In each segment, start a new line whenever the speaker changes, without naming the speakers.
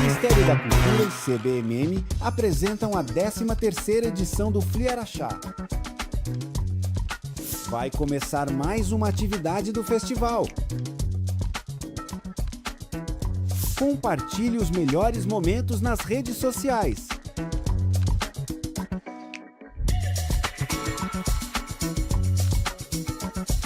Ministério da Cultura e CBMM apresentam a 13ª edição do Fliaraxá. Vai começar mais uma atividade do festival. Compartilhe os melhores momentos nas redes sociais.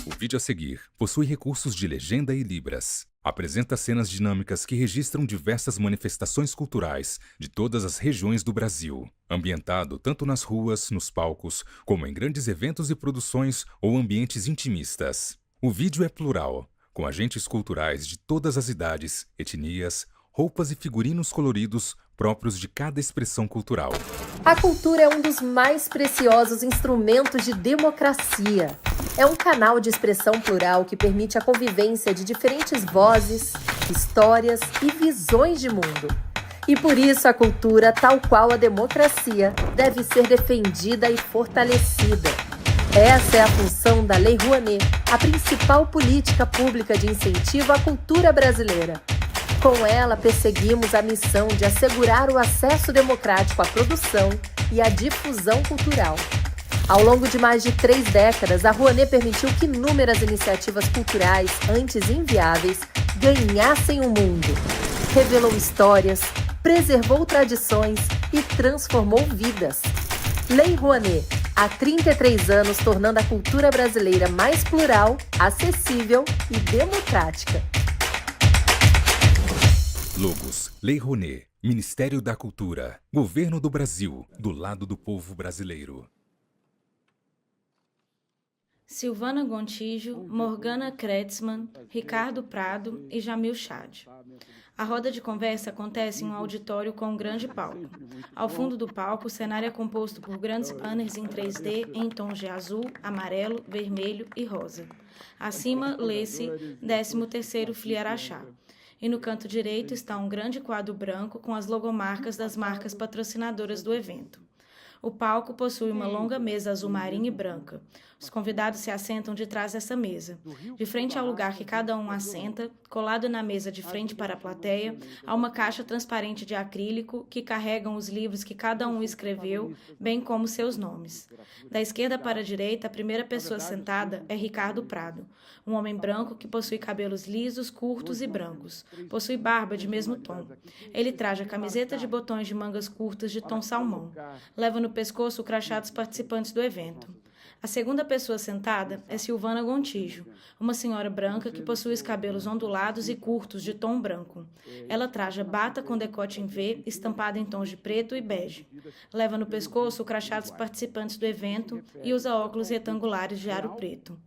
O vídeo a seguir possui recursos de legenda e libras. Apresenta cenas dinâmicas que registram diversas manifestações culturais de todas as regiões do Brasil, ambientado tanto nas ruas, nos palcos, como em grandes eventos e produções ou ambientes intimistas. O vídeo é plural, com agentes culturais de todas as idades, etnias, roupas e figurinos coloridos próprios de cada expressão cultural.
A cultura é um dos mais preciosos instrumentos de democracia. É um canal de expressão plural que permite a convivência de diferentes vozes, histórias e visões de mundo. E por isso a cultura, tal qual a democracia, deve ser defendida e fortalecida. Essa é a função da Lei Rouanet, a principal política pública de incentivo à cultura brasileira. Com ela, perseguimos a missão de assegurar o acesso democrático à produção e à difusão cultural. Ao longo de mais de 3 décadas, a Rouanet permitiu que inúmeras iniciativas culturais, antes inviáveis, ganhassem o mundo. Revelou histórias, preservou tradições e transformou vidas. Lei Rouanet, há 33 anos tornando a cultura brasileira mais plural, acessível e democrática.
Logos, Lei Rouanet, Ministério da Cultura, Governo do Brasil, do lado do povo brasileiro.
Silvana Gontijo, Morgana Kretzmann, Ricardo Prado e Jamil Chad. A roda de conversa acontece em um auditório com um grande palco. Ao fundo do palco, o cenário é composto por grandes banners em 3D em tons de azul, amarelo, vermelho e rosa. Acima, lê-se 13º Fliaraxá. E no canto direito está um grande quadro branco com as logomarcas das marcas patrocinadoras do evento. O palco possui uma longa mesa azul marinho e branca. Os convidados se assentam de trás dessa mesa. De frente ao lugar que cada um assenta, colado na mesa de frente para a plateia, há uma caixa transparente de acrílico que carregam os livros que cada um escreveu, bem como seus nomes. Da esquerda para a direita, a primeira pessoa sentada é Ricardo Prado, um homem branco que possui cabelos lisos, curtos e brancos. Possui barba de mesmo tom. Ele traja camiseta de botões de mangas curtas de tom salmão. Leva no pescoço o crachá dos participantes do evento. A segunda pessoa sentada é Silvana Gontijo, uma senhora branca que possui os cabelos ondulados e curtos de tom branco. Ela traja bata com decote em V, estampada em tons de preto e bege. Leva no pescoço o crachá dos participantes do evento e usa óculos retangulares de aro preto.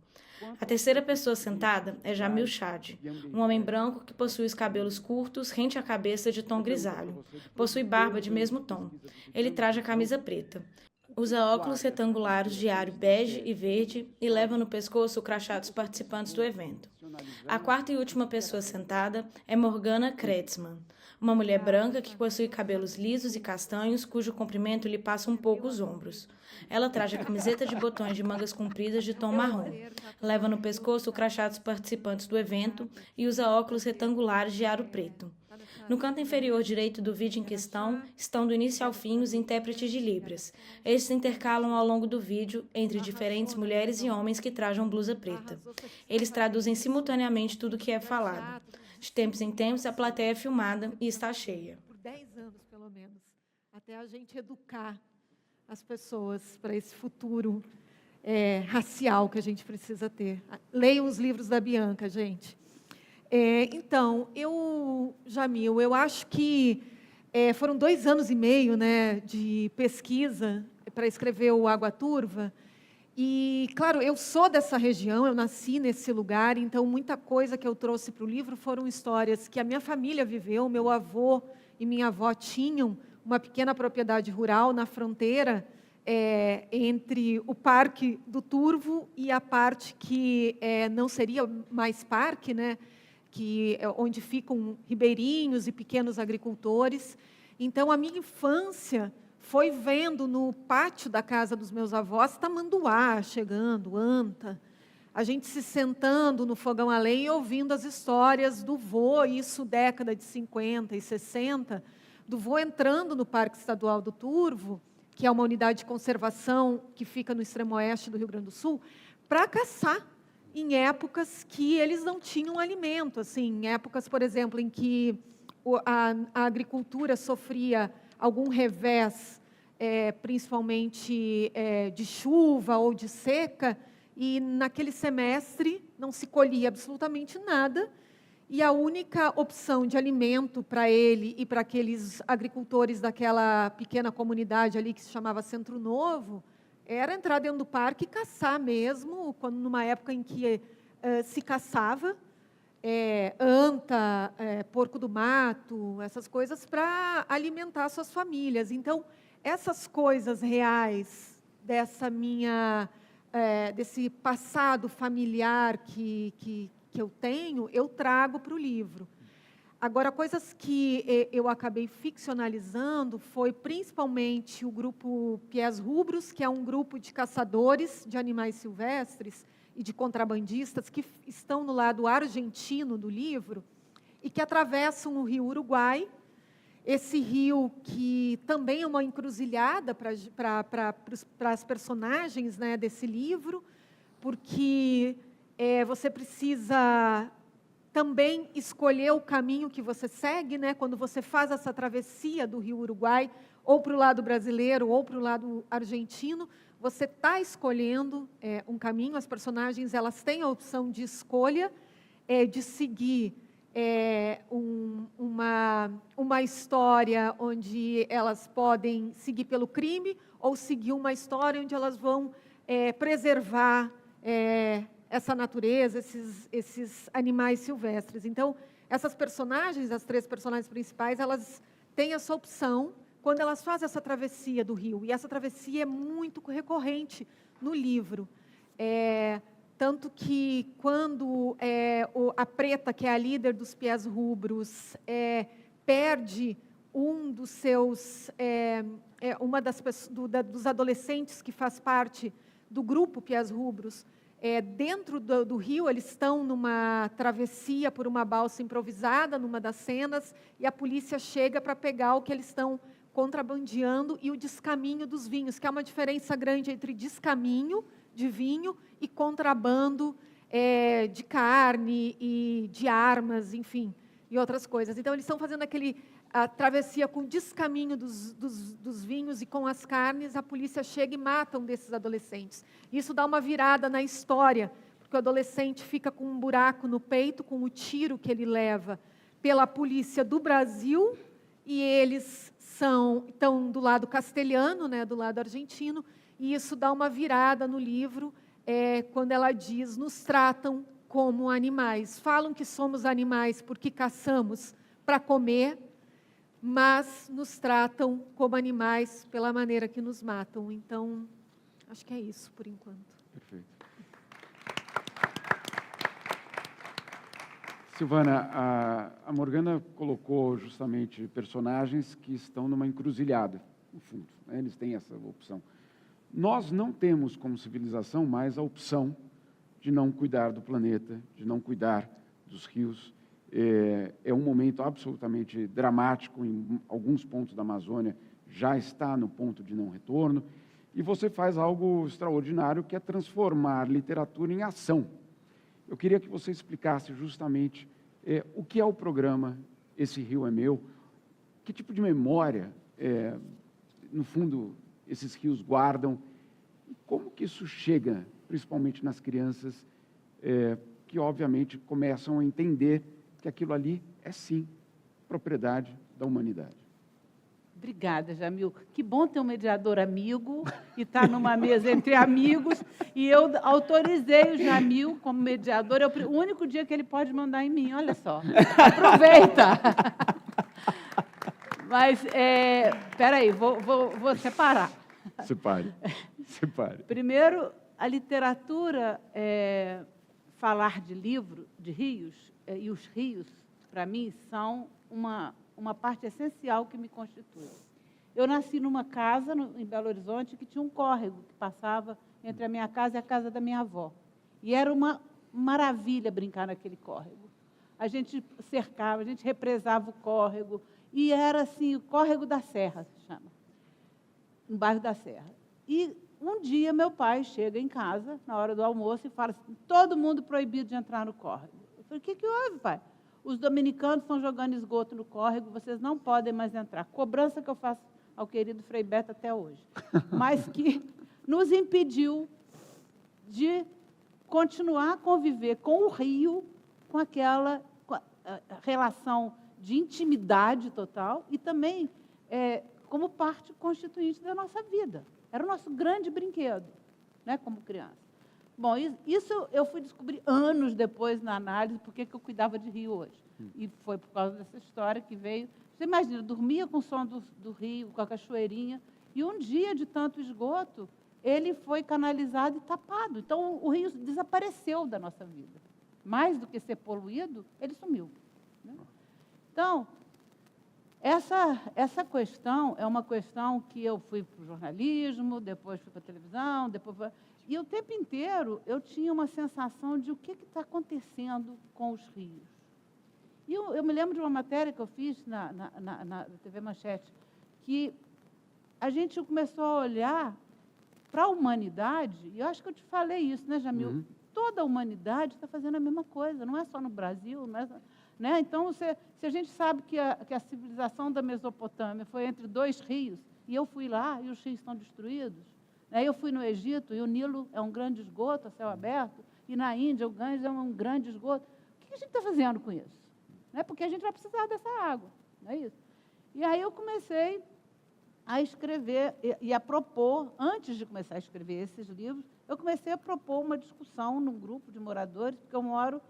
A terceira pessoa sentada é Jamil Chad, um homem branco que possui os cabelos curtos, rente à cabeça de tom grisalho. Possui barba de mesmo tom. Ele traja camisa preta. Usa óculos retangulares de aro bege e verde e leva no pescoço o crachá dos participantes do evento. A quarta e última pessoa sentada é Morgana Kretzmann, uma mulher branca que possui cabelos lisos e castanhos, cujo comprimento lhe passa um pouco os ombros. Ela traja camiseta de botões de mangas compridas de tom marrom. Leva no pescoço o crachá dos participantes do evento e usa óculos retangulares de aro preto. No canto inferior direito do vídeo em questão estão do início ao fim os intérpretes de Libras. Estes intercalam ao longo do vídeo entre diferentes mulheres e homens que trajam blusa preta. Eles traduzem simultaneamente tudo o que é falado. De tempos em tempos, a plateia é filmada e está cheia.
Por 10 anos, pelo menos, até a gente educar as pessoas para esse futuro racial que a gente precisa ter. Leiam os livros da Bianca, gente. Então, Jamil, eu acho que foram 2 anos e meio, né, de pesquisa para escrever o Água Turva. E, claro, eu sou dessa região, eu nasci nesse lugar, então muita coisa que eu trouxe para o livro foram histórias que a minha família viveu. Meu avô e minha avó tinham uma pequena propriedade rural na fronteira entre o Parque do Turvo e a parte que não seria mais parque, né? Onde ficam ribeirinhos e pequenos agricultores. Então, a minha infância foi vendo no pátio da casa dos meus avós tamanduá chegando, anta, a gente se sentando no fogão a lenha e ouvindo as histórias do vô, isso década de 50 e 60, Vou entrando no Parque Estadual do Turvo, que é uma unidade de conservação que fica no extremo oeste do Rio Grande do Sul, para caçar em épocas que eles não tinham alimento, assim, em épocas, por exemplo, em que a agricultura sofria algum revés, principalmente de chuva ou de seca, e naquele semestre não se colhia absolutamente nada, e a única opção de alimento para ele e para aqueles agricultores daquela pequena comunidade ali que se chamava Centro Novo, era entrar dentro do parque e caçar mesmo, numa época em que se caçava anta, porco do mato, essas coisas para alimentar suas famílias. Então, essas coisas reais desse passado familiar que eu tenho, eu trago para o livro. Agora, coisas que eu acabei ficcionalizando foi principalmente o grupo Pies Rubros, que é um grupo de caçadores de animais silvestres e de contrabandistas que estão no lado argentino do livro e que atravessam o rio Uruguai, esse rio que também é uma encruzilhada para as personagens, né, desse livro, porque você precisa também escolher o caminho que você segue, né, quando você faz essa travessia do rio Uruguai, ou para o lado brasileiro, ou para o lado argentino, você está escolhendo um caminho. As personagens elas têm a opção de escolha, de seguir uma história onde elas podem seguir pelo crime, ou seguir uma história onde elas vão preservar essa natureza, esses animais silvestres. Então, essas personagens, as 3 personagens principais, elas têm essa opção quando elas fazem essa travessia do rio. E essa travessia é muito recorrente no livro. Tanto que, quando a Preta, que é a líder dos Pies Rubros, perde um dos seus... dos adolescentes que faz parte do grupo Pies Rubros, dentro do rio, eles estão numa travessia por uma balsa improvisada, numa das cenas, e a polícia chega para pegar o que eles estão contrabandeando e o descaminho dos vinhos, que há uma diferença grande entre descaminho de vinho e contrabando de carne e de armas, enfim, e outras coisas. Então, eles estão fazendo a travessia com o descaminho dos vinhos e com as carnes, a polícia chega e mata um desses adolescentes. Isso dá uma virada na história, porque o adolescente fica com um buraco no peito, com o tiro que ele leva pela polícia do Brasil, e eles estão do lado castelhano, né, do lado argentino, e isso dá uma virada no livro, quando ela diz, nos tratam como animais. Falam que somos animais porque caçamos para comer, mas nos tratam como animais pela maneira que nos matam. Então, acho que é isso, por enquanto.
Perfeito. Silvana, a Morgana colocou justamente personagens que estão numa encruzilhada, no fundo, né? Eles têm essa opção. Nós não temos, como civilização, mais a opção de não cuidar do planeta, de não cuidar dos rios. É um momento absolutamente dramático, em alguns pontos da Amazônia já está no ponto de não retorno, e você faz algo extraordinário, que é transformar literatura em ação. Eu queria que você explicasse justamente o que é o programa Esse Rio é Meu, que tipo de memória, no fundo, esses rios guardam, e como que isso chega, principalmente nas crianças, que obviamente começam a entender que aquilo ali é, sim, propriedade da humanidade.
Obrigada, Jamil. Que bom ter um mediador amigo e estar numa mesa entre amigos. E eu autorizei o Jamil como mediador. É o único dia que ele pode mandar em mim. Olha só. Aproveita. Mas, espera aí, vou separar.
Separe.
Primeiro, a literatura, falar de livro, de rios, e os rios, para mim, são uma parte essencial que me constitui. Eu nasci numa casa, em Belo Horizonte, que tinha um córrego que passava entre a minha casa e a casa da minha avó. E era uma maravilha brincar naquele córrego. A gente cercava, a gente represava o córrego, e era assim, o Córrego da Serra, se chama, no bairro da Serra. E um dia meu pai chega em casa, na hora do almoço, e fala assim, todo mundo proibido de entrar no córrego. Eu falei, o que houve, pai? Os dominicanos estão jogando esgoto no córrego, vocês não podem mais entrar. Cobrança que eu faço ao querido Frei Beto até hoje. Mas que nos impediu de continuar a conviver com o rio, com aquela relação de intimidade total e também como parte constituinte da nossa vida. Era o nosso grande brinquedo, né, como criança. Bom, isso eu fui descobrir anos depois na análise, porque eu cuidava de rio hoje. E foi por causa dessa história que veio. Você imagina, eu dormia com o som do rio, com a cachoeirinha, e um dia, de tanto esgoto, ele foi canalizado e tapado. Então, o rio desapareceu da nossa vida. Mais do que ser poluído, ele sumiu. Né? Então, essa questão é uma questão que eu fui para o jornalismo, depois fui para a televisão, e o tempo inteiro eu tinha uma sensação de o que está acontecendo com os rios. E eu me lembro de uma matéria que eu fiz na TV Manchete, que a gente começou a olhar para a humanidade, e eu acho que eu te falei isso, né, Jamil? Uhum. Toda a humanidade está fazendo a mesma coisa, não é só no Brasil, não é só, né? Então, se a gente sabe que a civilização da Mesopotâmia foi entre dois rios, e eu fui lá e os rios estão destruídos, né? Eu fui no Egito e o Nilo é um grande esgoto a céu aberto, e na Índia o Ganges é um grande esgoto. O que a gente está fazendo com isso? Né? Porque a gente vai precisar dessa água, não é isso? E aí eu comecei a escrever e a propor, antes de começar a escrever esses livros, eu comecei a propor uma discussão num grupo de moradores, porque eu moro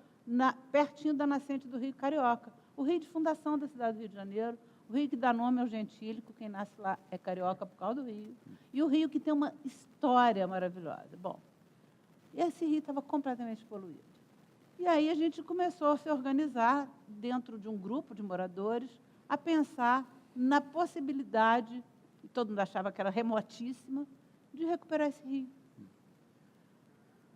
pertinho da nascente do Rio Carioca, o rio de fundação da cidade do Rio de Janeiro, o rio que dá nome ao gentílico, quem nasce lá é carioca por causa do rio, e o rio que tem uma história maravilhosa. Bom, e esse rio estava completamente poluído. E aí a gente começou a se organizar dentro de um grupo de moradores, a pensar na possibilidade, e todo mundo achava que era remotíssima, de recuperar esse rio.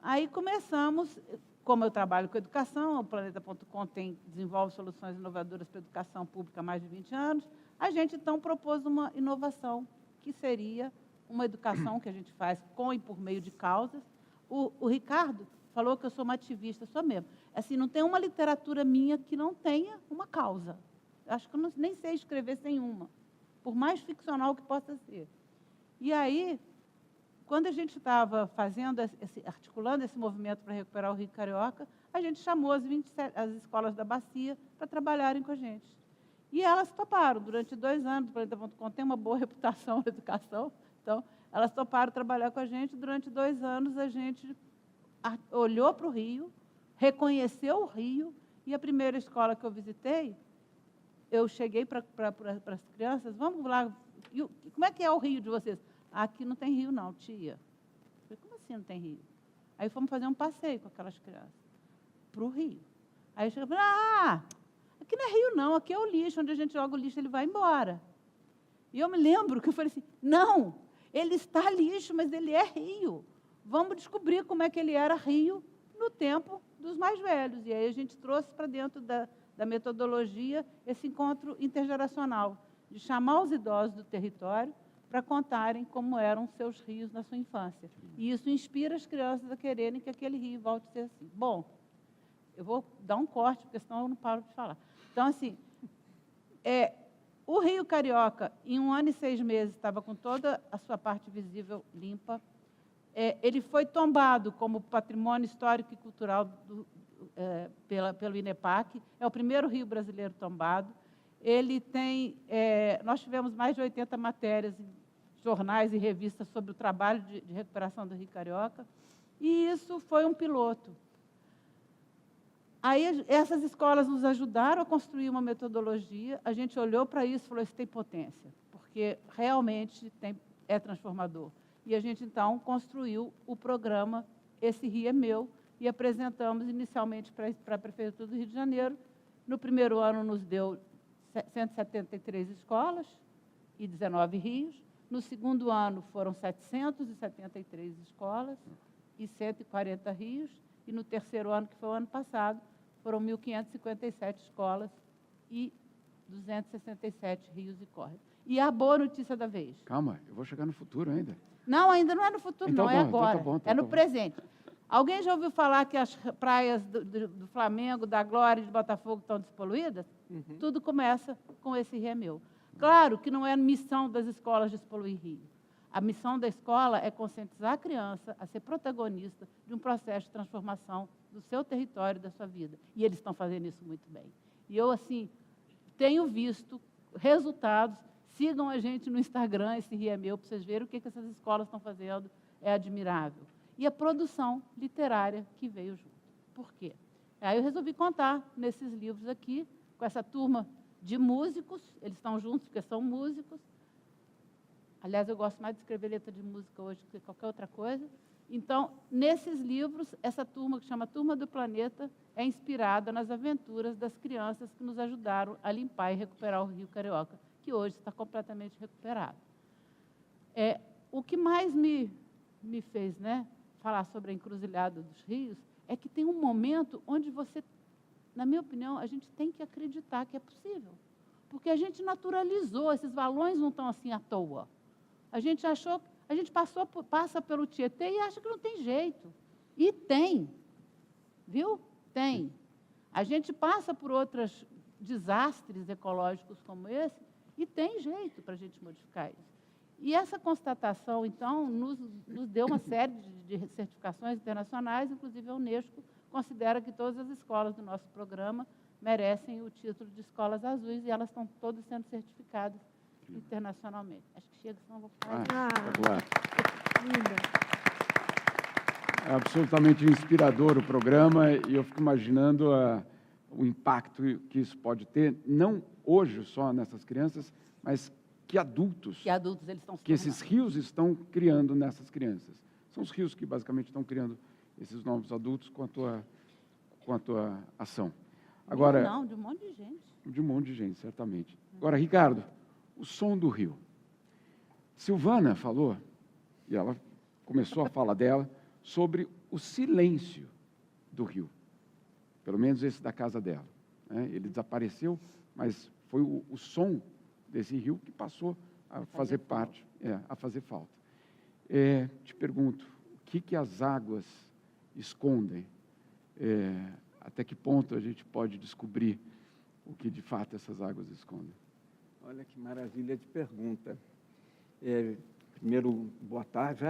Aí começamos, como eu trabalho com educação, o Planeta.com desenvolve soluções inovadoras para a educação pública há mais de 20 anos, a gente então propôs uma inovação, que seria uma educação que a gente faz com e por meio de causas. O Ricardo falou que eu sou uma ativista, sou mesmo. Assim, não tem uma literatura minha que não tenha uma causa. Acho que eu nem sei escrever sem uma, por mais ficcional que possa ser. E aí, quando a gente estava articulando esse movimento para recuperar o Rio Carioca, a gente chamou as escolas da Bacia para trabalharem com a gente. E elas toparam. Durante 2 anos, o Planeta.com tem uma boa reputação na educação, então, elas toparam trabalhar com a gente. Durante 2 anos, a gente olhou para o rio, reconheceu o rio, e a primeira escola que eu visitei, eu cheguei para as crianças, vamos lá, como é que é o rio de vocês? Aqui não tem rio não, tia. Eu falei, como assim não tem rio? Aí fomos fazer um passeio com aquelas crianças, para o rio. Aí chegou, aqui não é rio não, aqui é o lixo, onde a gente joga o lixo, ele vai embora. E eu me lembro que eu falei assim, não, ele está lixo, mas ele é rio. Vamos descobrir como é que ele era rio no tempo dos mais velhos. E aí a gente trouxe para dentro da metodologia esse encontro intergeracional, de chamar os idosos do território para contarem como eram seus rios na sua infância. E isso inspira as crianças a quererem que aquele rio volte a ser assim. Bom, eu vou dar um corte, porque senão eu não paro de falar. Então, assim, o Rio Carioca, em 1 ano e 6 meses, estava com toda a sua parte visível limpa. Ele foi tombado como patrimônio histórico e cultural pelo INEPAC. É o primeiro rio brasileiro tombado. Ele tem... nós tivemos mais de 80 matérias em jornais e revistas sobre o trabalho de recuperação do Rio Carioca. E isso foi um piloto. Aí, essas escolas nos ajudaram a construir uma metodologia. A gente olhou para isso e falou, isso tem potência, porque realmente é transformador. E a gente, então, construiu o programa Esse Rio é Meu, e apresentamos inicialmente para a Prefeitura do Rio de Janeiro. No primeiro ano, nos deu 173 escolas e 19 rios. No segundo ano, foram 773 escolas e 140 rios. E no terceiro ano, que foi o ano passado, foram 1.557 escolas e 267 rios e córregos. E a boa notícia da vez.
Calma, eu vou chegar no futuro ainda.
Não, ainda não é no futuro,
Então
não,
bom,
é
então
agora.
tá bom, então
é no
tá bom.
presente. Alguém já ouviu falar que as praias do Flamengo, da Glória e de Botafogo estão despoluídas? Tudo começa com esse Rio é Meu. Claro que não é missão das escolas despoluir rio. A missão da escola é conscientizar a criança a ser protagonista de um processo de transformação do seu território, da sua vida. E eles estão fazendo isso muito bem. E eu, assim, tenho visto resultados. Sigam a gente no Instagram, esse Rio é Meu, para vocês verem o que essas escolas estão fazendo. É admirável. E a produção literária que veio junto. Por quê? Aí eu resolvi contar nesses livros aqui, com essa turma de músicos, eles estão juntos porque são músicos. Aliás, eu gosto mais de escrever letra de música hoje do que qualquer outra coisa. Então, nesses livros, essa turma, que chama Turma do Planeta, é inspirada nas aventuras das crianças que nos ajudaram a limpar e recuperar o Rio Carioca, que hoje está completamente recuperado. O que mais me fez, né, falar sobre a encruzilhada dos rios é que tem um momento onde você, na minha opinião, a gente tem que acreditar que é possível. Porque a gente naturalizou, esses valões não estão assim à toa. A gente passa pelo Tietê e acha que não tem jeito. E tem, viu? Tem. A gente passa por outros desastres ecológicos como esse e tem jeito para a gente modificar isso. E essa constatação, então, nos deu uma série de certificações internacionais, inclusive a Unesco considera que todas as escolas do nosso programa merecem o título de escolas azuis e elas estão todas sendo certificadas internacionalmente. Acho que chega, senão eu vou ficar...
Espetacular.
Linda.
É absolutamente inspirador o programa e eu fico imaginando o impacto que isso pode ter, não hoje só nessas crianças, mas que adultos
eles estão se
que esses rios estão criando nessas crianças. São os rios que basicamente estão criando esses novos adultos quanto à ação. Agora,
não, de um monte de gente.
De um monte de gente, certamente. Agora, Ricardo, o som do rio. Silvana falou, e ela começou a fala dela, sobre o silêncio do rio. Pelo menos esse da casa dela. Né? Ele desapareceu, mas foi o som desse rio que passou a fazer parte, a fazer falta. Te pergunto, o que as águas escondem? Até que ponto a gente pode descobrir o que de fato essas águas escondem?
Olha que maravilha de pergunta. Primeiro, boa tarde,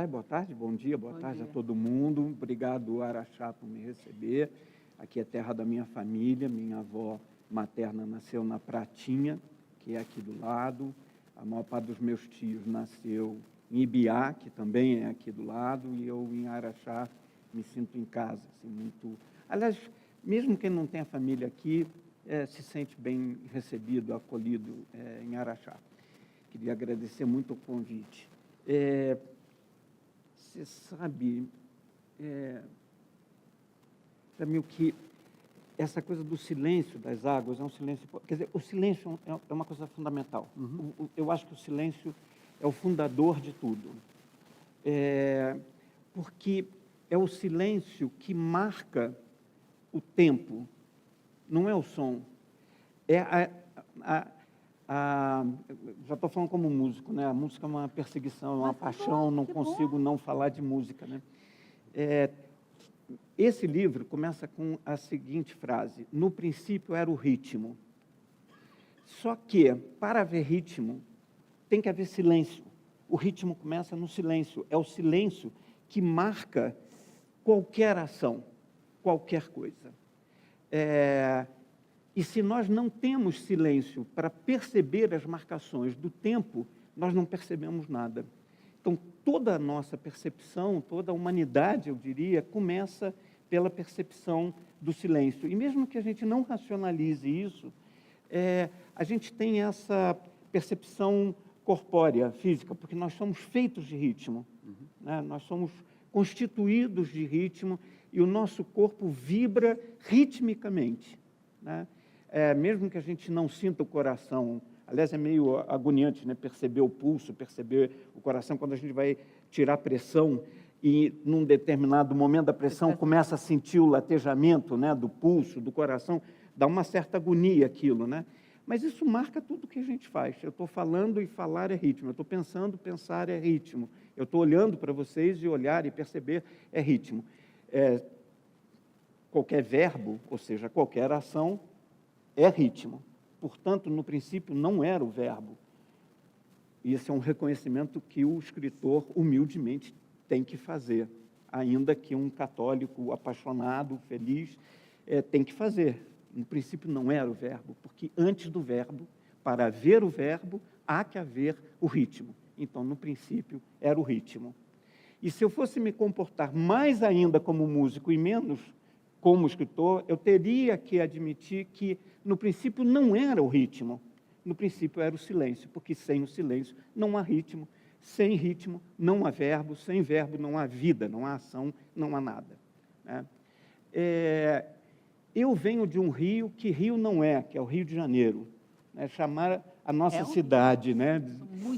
bom dia, boa tarde a todo mundo. Obrigado, Araxá, por me receber. Aqui é terra da minha família, minha avó materna nasceu na Pratinha, que é aqui do lado. A maior parte dos meus tios nasceu em Ibiá, que também é aqui do lado, e eu, em Araxá, me sinto em casa. Assim, muito... Aliás, mesmo quem não tem a família aqui, se sente bem recebido, acolhido em Araxá. Queria agradecer muito o convite. Você sabe, para mim, o que essa coisa do silêncio das águas é um silêncio... Quer dizer, o silêncio é uma coisa fundamental. Eu acho que o silêncio é o fundador de tudo. Porque é o silêncio que marca o tempo, não é o som. Já estou falando como músico, né? A música é uma perseguição, é uma paixão, não consigo não falar de música, né? Esse livro começa com a seguinte frase: no princípio era o ritmo. Só que, para haver ritmo, tem que haver silêncio. O ritmo começa no silêncio. É o silêncio que marca qualquer ação, qualquer coisa. E se nós não temos silêncio para perceber as marcações do tempo, nós não percebemos nada. Então, toda a nossa percepção, toda a humanidade, eu diria, começa pela percepção do silêncio. E mesmo que a gente não racionalize isso, a gente tem essa percepção corpórea, física, porque nós somos feitos de ritmo, né? Nós somos constituídos de ritmo e o nosso corpo vibra ritmicamente, né? Mesmo que a gente não sinta o coração, aliás, é meio agoniante, né? Perceber o pulso, perceber o coração, quando a gente vai tirar pressão e, num determinado momento da pressão, começa a sentir o latejamento, né, do pulso, do coração, dá uma certa agonia aquilo, né? Mas isso marca tudo que a gente faz. Eu estou falando e falar é ritmo. Eu estou pensando, pensar é ritmo. Eu estou olhando para vocês e olhar e perceber é ritmo. Qualquer verbo, ou seja, qualquer ação, é ritmo. Portanto, no princípio, não era o verbo. E esse é um reconhecimento que o escritor, humildemente, tem que fazer, ainda que um católico apaixonado, feliz, tem que fazer. No princípio, não era o verbo, porque antes do verbo, para haver o verbo, há que haver o ritmo. Então, no princípio, era o ritmo. E se eu fosse me comportar mais ainda como músico e menos como escritor, eu teria que admitir que, no princípio, não era o ritmo. No princípio, era o silêncio, porque sem o silêncio não há ritmo, sem ritmo não há verbo, sem verbo não há vida, não há ação, não há nada. Né? Eu venho de um rio que rio não é, que é o Rio de Janeiro. Né? Chamar a nossa cidade, né?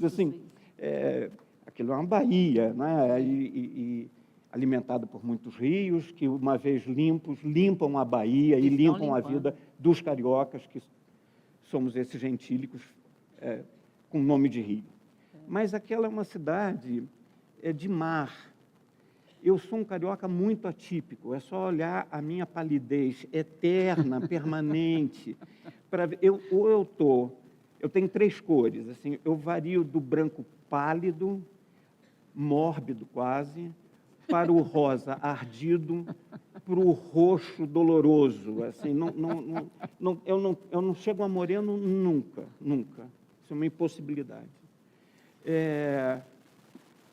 Assim, aquilo é uma baía, né? E alimentada por muitos rios, que, uma vez limpos, limpam a baía e limpam a vida dos cariocas, que somos esses gentílicos com nome de rio. Mas aquela é uma cidade de mar. Eu sou um carioca muito atípico, é só olhar a minha palidez eterna, permanente. Eu tenho 3 cores, assim, eu vario do branco pálido, mórbido quase, para o rosa ardido, para o roxo doloroso. Assim, eu não chego a moreno nunca, nunca. Isso é uma impossibilidade.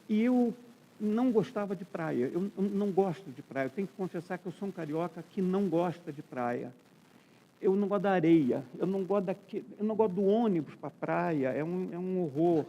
E eu não gostava de praia, eu não gosto de praia. Eu tenho que confessar que eu sou um carioca que não gosta de praia. Eu não gosto da areia, eu não gosto do ônibus para a praia, é um horror.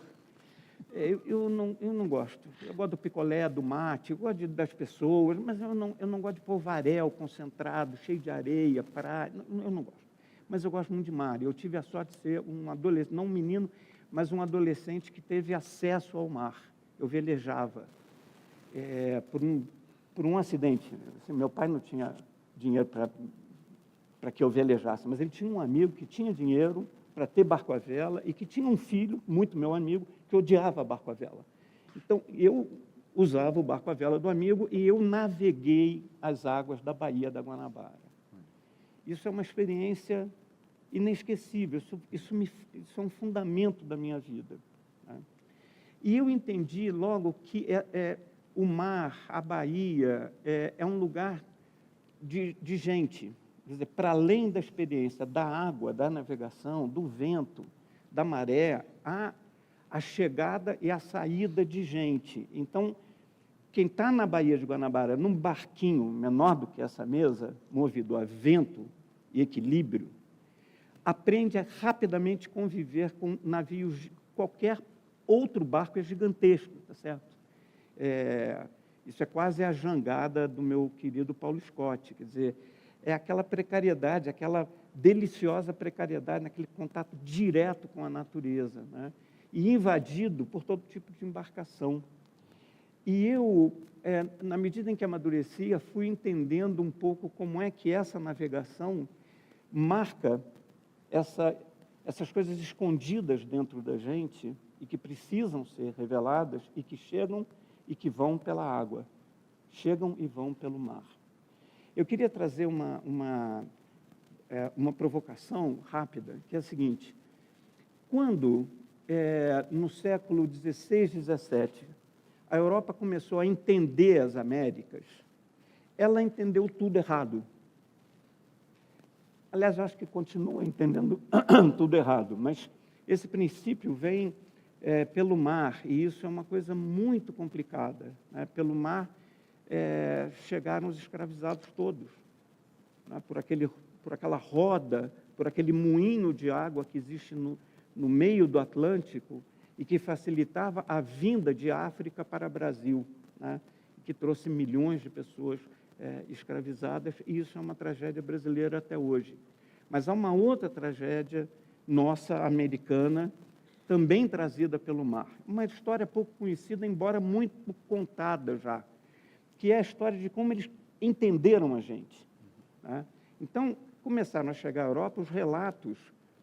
Eu não gosto. Eu gosto do picolé, do mate, eu gosto das pessoas, mas eu não gosto de polvaréu concentrado, cheio de areia, praia, eu não gosto. Mas eu gosto muito de mar. Eu tive a sorte de ser um adolescente, não um menino, mas um adolescente que teve acesso ao mar. Eu velejava por um acidente. Assim, meu pai não tinha dinheiro para que eu velejasse, mas ele tinha um amigo que tinha dinheiro para ter barco à vela e que tinha um filho, muito meu amigo, que odiava barco à vela. Então, eu usava o barco à vela do amigo e eu naveguei as águas da Baía da Guanabara. Isso é uma experiência inesquecível, isso é um fundamento da minha vida. Né? E eu entendi logo que o mar, a Bahia, é um lugar de gente. Quer dizer, para além da experiência da água, da navegação, do vento, da maré, há a chegada e a saída de gente. Então, quem está na Baía de Guanabara, num barquinho menor do que essa mesa, movido a vento e equilíbrio, aprende a rapidamente conviver com navios, qualquer outro barco é gigantesco, tá certo? Isso é quase a jangada do meu querido Paulo Scott, quer dizer, é aquela precariedade, aquela deliciosa precariedade, naquele contato direto com a natureza, né? E invadido por todo tipo de embarcação. E eu, na medida em que amadurecia, fui entendendo um pouco como é que essa navegação marca essas coisas escondidas dentro da gente e que precisam ser reveladas e que chegam e que vão pela água, chegam e vão pelo mar. Eu queria trazer uma provocação rápida, que é a seguinte: quando, no século XVI, XVII, a Europa começou a entender as Américas, ela entendeu tudo errado. Aliás, eu acho que continua entendendo tudo errado, mas esse princípio vem pelo mar, e isso é uma coisa muito complicada. Né? Pelo mar chegaram os escravizados todos, né? por aquela roda, por aquele moinho de água que existe no meio do Atlântico e que facilitava a vinda de África para o Brasil, né? Que trouxe milhões de pessoas escravizadas, e isso é uma tragédia brasileira até hoje. Mas há uma outra tragédia nossa, americana, também trazida pelo mar. Uma história pouco conhecida, embora muito contada já, que é a história de como eles entenderam a gente. Né? Então, começaram a chegar à Europa os relatos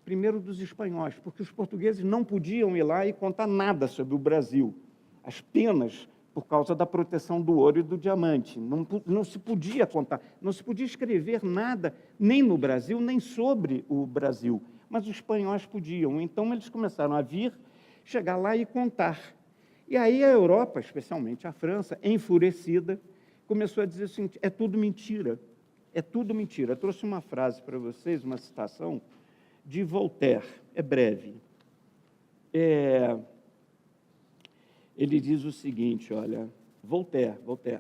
Primeiro dos espanhóis, porque os portugueses não podiam ir lá e contar nada sobre o Brasil. As penas por causa da proteção do ouro e do diamante. Não se podia contar, não se podia escrever nada, nem no Brasil, nem sobre o Brasil. Mas os espanhóis podiam. Então, eles começaram a vir, chegar lá e contar. E aí a Europa, especialmente a França, enfurecida, começou a dizer o seguinte: é tudo mentira, é tudo mentira. Eu trouxe uma frase para vocês, uma citação de Voltaire, é breve. Ele diz o seguinte, olha, Voltaire,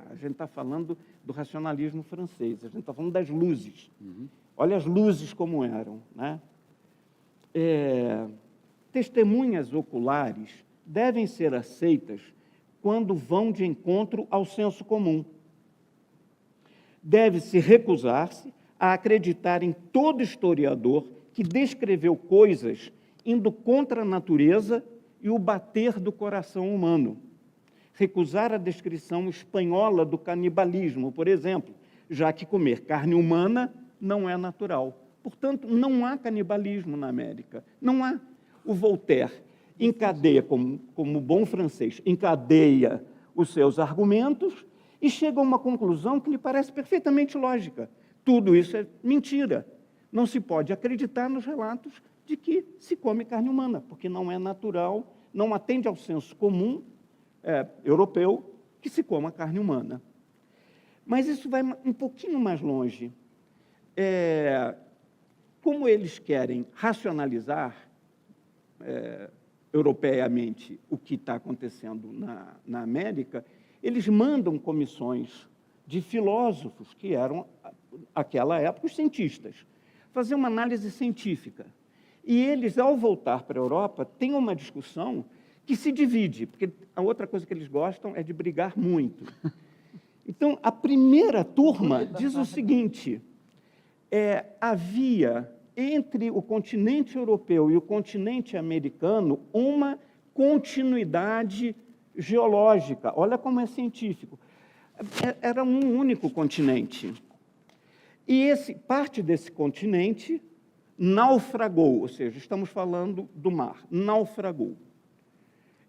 a gente está falando do racionalismo francês, a gente está falando das luzes. Olha as luzes como eram, né? Testemunhas oculares devem ser aceitas quando vão de encontro ao senso comum. Deve-se recusar-se a acreditar em todo historiador que descreveu coisas indo contra a natureza e o bater do coração humano. Recusar a descrição espanhola do canibalismo, por exemplo, já que comer carne humana não é natural. Portanto, não há canibalismo na América. Não há. O Voltaire encadeia, como bom francês, encadeia os seus argumentos e chega a uma conclusão que lhe parece perfeitamente lógica. Tudo isso é mentira. Não se pode acreditar nos relatos de que se come carne humana, porque não é natural, não atende ao senso comum europeu que se coma carne humana. Mas isso vai um pouquinho mais longe. Como eles querem racionalizar europeamente o que está acontecendo na América, eles mandam comissões de filósofos, que eram, naquela época, os cientistas, fazer uma análise científica. E eles, ao voltar para a Europa, têm uma discussão que se divide, porque a outra coisa que eles gostam é de brigar muito. Então, a primeira turma diz o seguinte: havia entre o continente europeu e o continente americano uma continuidade geológica. Olha como é científico. Era um único continente. E parte desse continente naufragou, ou seja, estamos falando do mar, naufragou.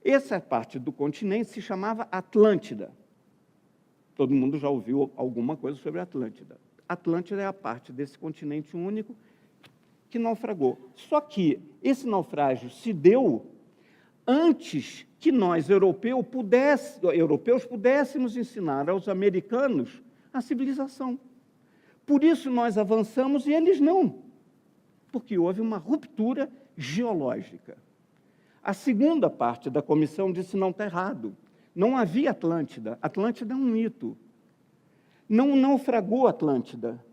Essa parte do continente se chamava Atlântida. Todo mundo já ouviu alguma coisa sobre a Atlântida. Atlântida é a parte desse continente único que naufragou. Só que esse naufrágio se deu antes que nós, europeus, pudéssemos ensinar aos americanos a civilização. Por isso nós avançamos e eles não, porque houve uma ruptura geológica. A segunda parte da comissão disse: não, está errado. Não havia Atlântida. Atlântida é um mito. Não naufragou Atlântida.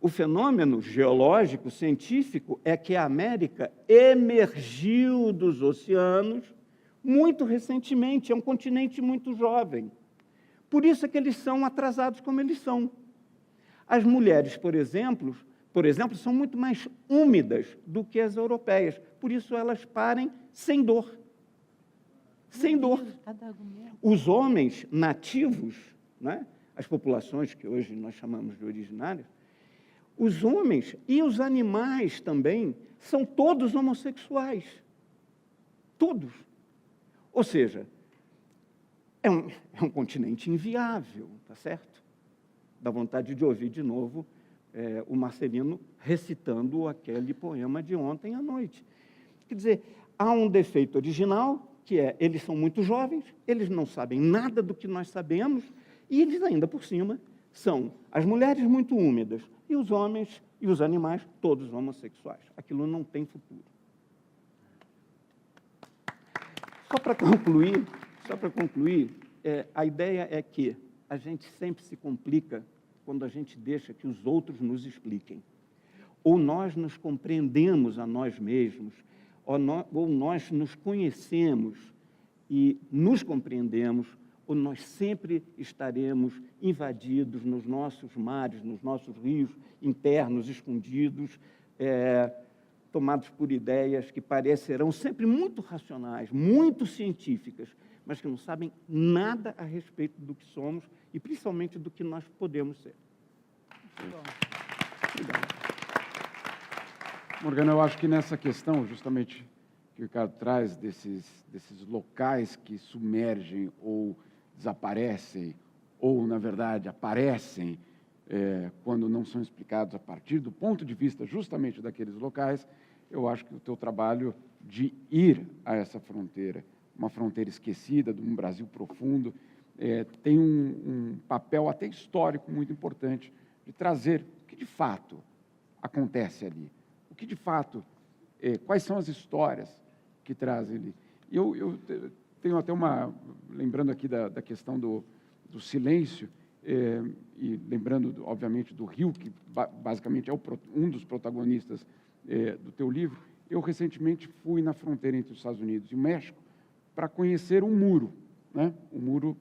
O fenômeno geológico, científico, é que a América emergiu dos oceanos muito recentemente, é um continente muito jovem. Por isso é que eles são atrasados como eles são. As mulheres, por exemplo, são muito mais úmidas do que as europeias. Por isso elas parem sem dor. Sem dor. Os homens nativos, né, as populações que hoje nós chamamos de originárias, os homens e os animais também são todos homossexuais. Todos. Ou seja, é um continente inviável, tá certo? Dá vontade de ouvir de novo o Marcelino recitando aquele poema de ontem à noite. Quer dizer, há um defeito original, que é, eles são muito jovens, eles não sabem nada do que nós sabemos, e eles ainda por cima são as mulheres muito úmidas, e os homens e os animais todos homossexuais. Aquilo não tem futuro. Só para concluir, a ideia é que a gente sempre se complica quando a gente deixa que os outros nos expliquem. Ou nós nos compreendemos a nós mesmos, ou nós nos conhecemos e nos compreendemos, ou nós sempre estaremos invadidos nos nossos mares, nos nossos rios internos, escondidos, tomados por ideias que parecerão sempre muito racionais, muito científicas, mas que não sabem nada a respeito do que somos e, principalmente, do que nós podemos ser. Obrigado.
Morgana, eu acho que nessa questão, justamente, que o Ricardo traz desses locais que submergem ou desaparecem, ou, na verdade, aparecem quando não são explicados a partir do ponto de vista justamente daqueles locais, eu acho que o teu trabalho de ir a essa fronteira, uma fronteira esquecida, de um Brasil profundo, tem um papel até histórico muito importante de trazer o que de fato acontece ali, o que de fato, quais são as histórias que trazem ali. Eu tenho até lembrando aqui da questão do silêncio, e lembrando, obviamente, do Rio, que basicamente é um dos protagonistas do teu livro, eu recentemente fui na fronteira entre os Estados Unidos e o México para conhecer um muro, né? Um muro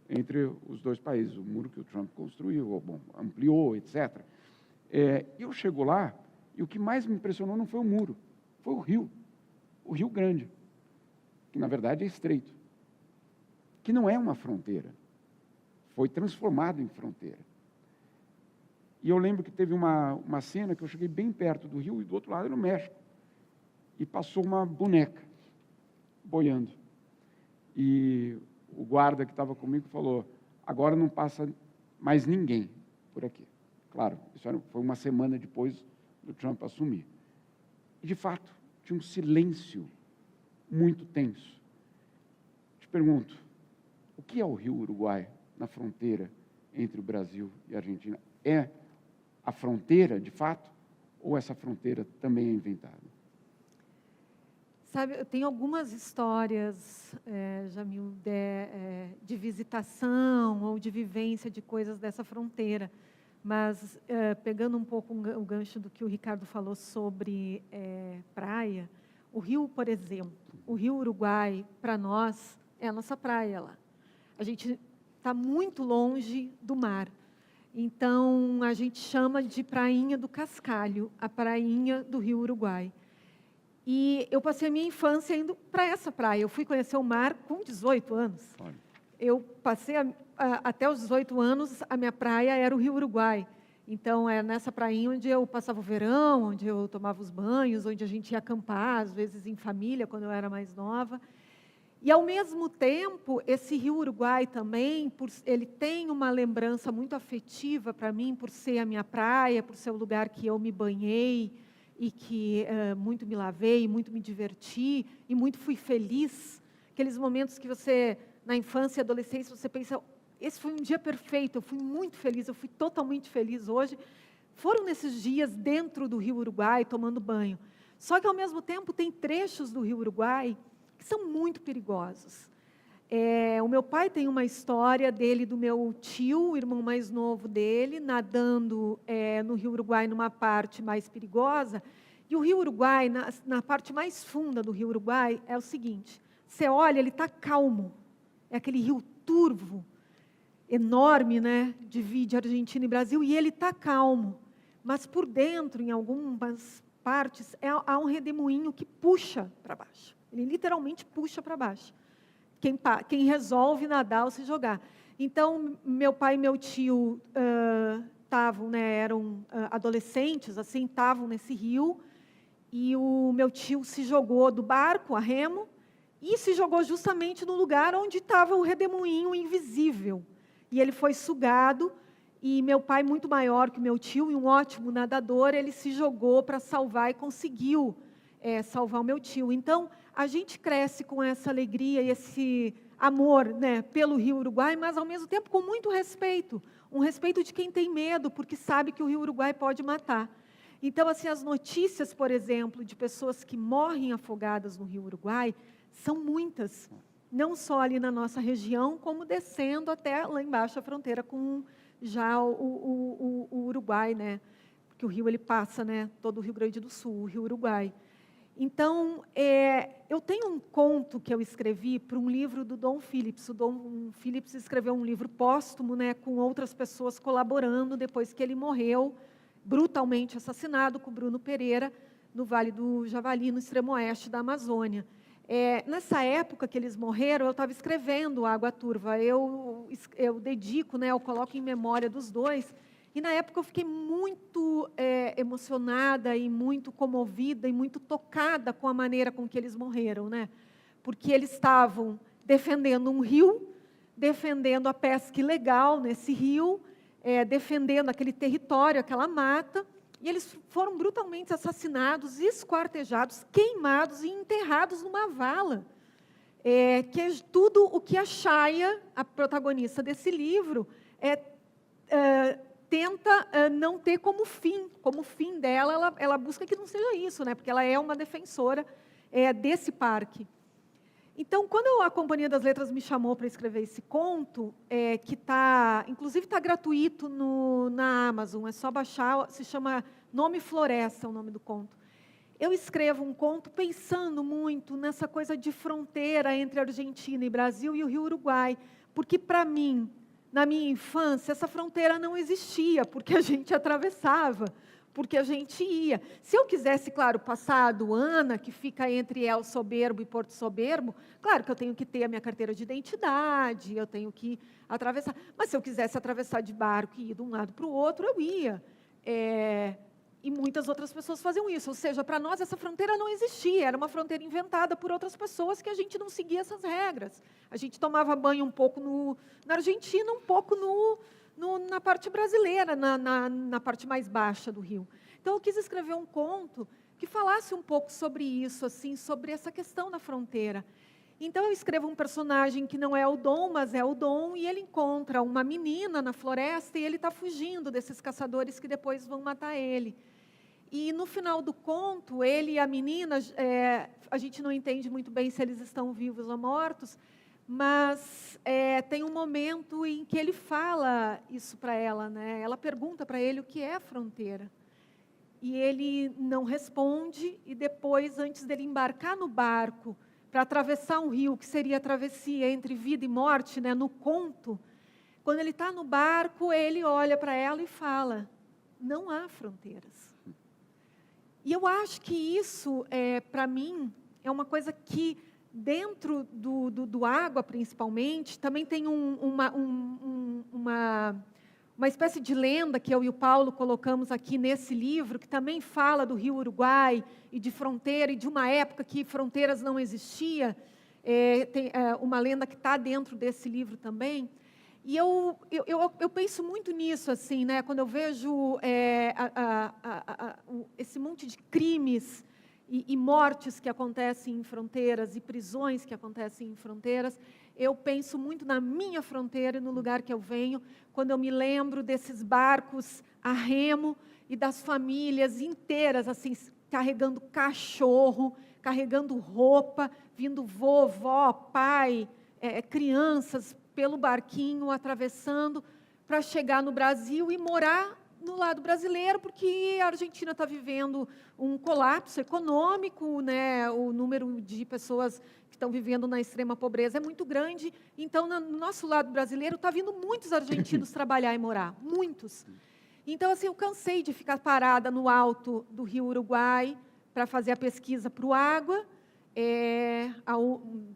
entre os dois países, o muro que o Trump construiu, ampliou, etc. Eu chego lá e o que mais me impressionou não foi o muro, foi o Rio Grande, que na verdade é estreito, que não é uma fronteira, foi transformado em fronteira. E eu lembro que teve uma cena que eu cheguei bem perto do rio e do outro lado era o México, e passou uma boneca boiando. E o guarda que estava comigo falou, agora não passa mais ninguém por aqui. Claro, isso foi uma semana depois do Trump assumir. E, de fato, tinha um silêncio muito tenso. Te pergunto, o que é o Rio Uruguai na fronteira entre o Brasil e a Argentina? É a fronteira, de fato, ou essa fronteira também é inventada?
Sabe, eu tenho algumas histórias, Jamil, de visitação ou de vivência de coisas dessa fronteira, mas pegando um pouco o gancho do que o Ricardo falou sobre praia, o Rio, por exemplo, o Rio Uruguai, para nós, é a nossa praia lá. A gente está muito longe do mar, então a gente chama de Prainha do Cascalho, a prainha do Rio Uruguai. E eu passei a minha infância indo para essa praia. Eu fui conhecer o mar com 18 anos. Eu passei até os 18 anos, a minha praia era o Rio Uruguai. Então, é nessa prainha onde eu passava o verão, onde eu tomava os banhos, onde a gente ia acampar, às vezes em família, quando eu era mais nova. E, ao mesmo tempo, esse Rio Uruguai também, ele tem uma lembrança muito afetiva para mim, por ser a minha praia, por ser o lugar que eu me banhei, e que muito me lavei, muito me diverti, e muito fui feliz. Aqueles momentos que você, na infância e adolescência, você pensa, esse foi um dia perfeito, eu fui muito feliz, eu fui totalmente feliz hoje. Foram nesses dias dentro do Rio Uruguai, tomando banho. Só que, ao mesmo tempo, tem trechos do Rio Uruguai que são muito perigosos. O meu pai tem uma história dele, do meu tio, o irmão mais novo dele, nadando no Rio Uruguai, numa parte mais perigosa. E o Rio Uruguai, na parte mais funda do Rio Uruguai, é o seguinte, você olha, ele está calmo, é aquele rio turvo, enorme, né, divide Argentina e Brasil, e ele está calmo. Mas por dentro, em algumas partes, há um redemoinho que puxa para baixo. Ele literalmente puxa para baixo. Quem resolve nadar ou se jogar. Então, meu pai e meu tio eram adolescentes, assim, estavam nesse rio, e o meu tio se jogou do barco a remo, e se jogou justamente no lugar onde estava o redemoinho invisível. E ele foi sugado, e meu pai, muito maior que o meu tio, e um ótimo nadador, ele se jogou para salvar e conseguiu salvar o meu tio. Então, a gente cresce com essa alegria e esse amor, né, pelo Rio Uruguai, mas, ao mesmo tempo, com muito respeito. Um respeito de quem tem medo, porque sabe que o Rio Uruguai pode matar. Então, assim, as notícias, por exemplo, de pessoas que morrem afogadas no Rio Uruguai, são muitas. Não só ali na nossa região, como descendo até lá embaixo a fronteira com já o Uruguai, né? Porque o rio ele passa, né, todo o Rio Grande do Sul, o Rio Uruguai. Então, eu tenho um conto que eu escrevi para um livro do Dom Phillips. O Dom Phillips escreveu um livro póstumo, né, com outras pessoas colaborando, depois que ele morreu, brutalmente assassinado, com Bruno Pereira, no Vale do Javali, no extremo oeste da Amazônia. Nessa época que eles morreram, eu estava escrevendo Água Turva. Eu dedico, né, eu coloco em memória dos dois. E, na época, eu fiquei muito emocionada e muito comovida e muito tocada com a maneira com que eles morreram, né? Porque eles estavam defendendo um rio, defendendo a pesca ilegal nesse rio, defendendo aquele território, aquela mata, e eles foram brutalmente assassinados, esquartejados, queimados e enterrados numa vala. Que é tudo o que a Shaya, a protagonista desse livro, tenta não ter como fim dela, ela busca que não seja isso, né? Porque ela é uma defensora desse parque. Então, quando a Companhia das Letras me chamou para escrever esse conto, que inclusive está gratuito na Amazon, é só baixar, se chama Nome Floresta, o nome do conto. Eu escrevo um conto pensando muito nessa coisa de fronteira entre Argentina e Brasil e o Rio Uruguai, porque, para mim, na minha infância, essa fronteira não existia, porque a gente atravessava, porque a gente ia. Se eu quisesse, claro, passar a aduana, que fica entre El Soberbo e Porto Soberbo, claro que eu tenho que ter a minha carteira de identidade, eu tenho que atravessar. Mas se eu quisesse atravessar de barco e ir de um lado para o outro, eu ia. E muitas outras pessoas faziam isso. Ou seja, para nós essa fronteira não existia, era uma fronteira inventada por outras pessoas que a gente não seguia essas regras. A gente tomava banho um pouco na Argentina, um pouco na parte brasileira, na parte mais baixa do rio. Então, eu quis escrever um conto que falasse um pouco sobre isso, assim, sobre essa questão da fronteira. Então, eu escrevo um personagem que não é o Dom, mas é o Dom, e ele encontra uma menina na floresta e ele está fugindo desses caçadores que depois vão matar ele. E, no final do conto, ele e a menina, a gente não entende muito bem se eles estão vivos ou mortos, mas tem um momento em que ele fala isso para ela, né? Ela pergunta para ele o que é a fronteira. E ele não responde, e depois, antes dele embarcar no barco, para atravessar um rio, que seria a travessia entre vida e morte, né, no conto, quando ele está no barco, ele olha para ela e fala, não há fronteiras. E eu acho que isso, para mim, é uma coisa que, dentro do água, principalmente, também tem uma espécie de lenda que eu e o Paulo colocamos aqui nesse livro, que também fala do Rio Uruguai e de fronteira, e de uma época que fronteiras não existia. Tem uma lenda que está dentro desse livro também. E eu penso muito nisso, assim, né? Quando eu vejo esse monte de crimes e mortes que acontecem em fronteiras, e prisões que acontecem em fronteiras, eu penso muito na minha fronteira e no lugar que eu venho, quando eu me lembro desses barcos a remo e das famílias inteiras, assim, carregando cachorro, carregando roupa, vindo vovó, pai, crianças pelo barquinho, atravessando para chegar no Brasil e morar no lado brasileiro, porque a Argentina está vivendo um colapso econômico, né? O número de pessoas que estão vivendo na extrema pobreza é muito grande. Então, no nosso lado brasileiro, está vindo muitos argentinos trabalhar e morar, muitos. Então, assim, eu cansei de ficar parada no alto do Rio Uruguai para fazer a pesquisa para o Água, há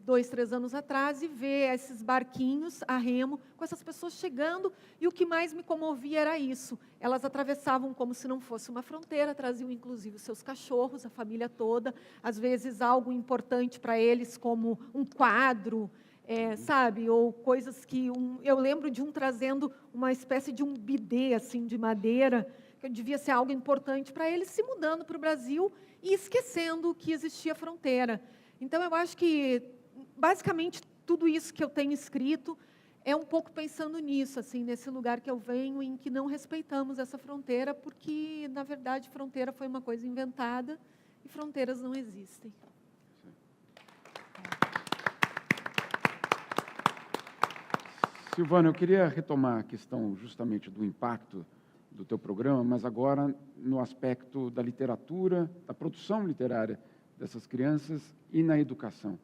2, 3 anos atrás, e ver esses barquinhos a remo, com essas pessoas chegando, e o que mais me comovia era isso. Elas atravessavam como se não fosse uma fronteira, traziam inclusive os seus cachorros, a família toda, às vezes algo importante para eles, como um quadro, sabe, ou coisas que... eu lembro de um trazendo uma espécie de um bidê, assim, de madeira, que devia ser algo importante para eles, se mudando para o Brasil e esquecendo que existia fronteira. Então, eu acho que, basicamente, tudo isso que eu tenho escrito é um pouco pensando nisso, assim, nesse lugar que eu venho, em que não respeitamos essa fronteira, porque, na verdade, fronteira foi uma coisa inventada e fronteiras não existem.
Silvana, eu queria retomar a questão justamente do impacto do teu programa, mas agora no aspecto da literatura, da produção literária dessas crianças e na educação.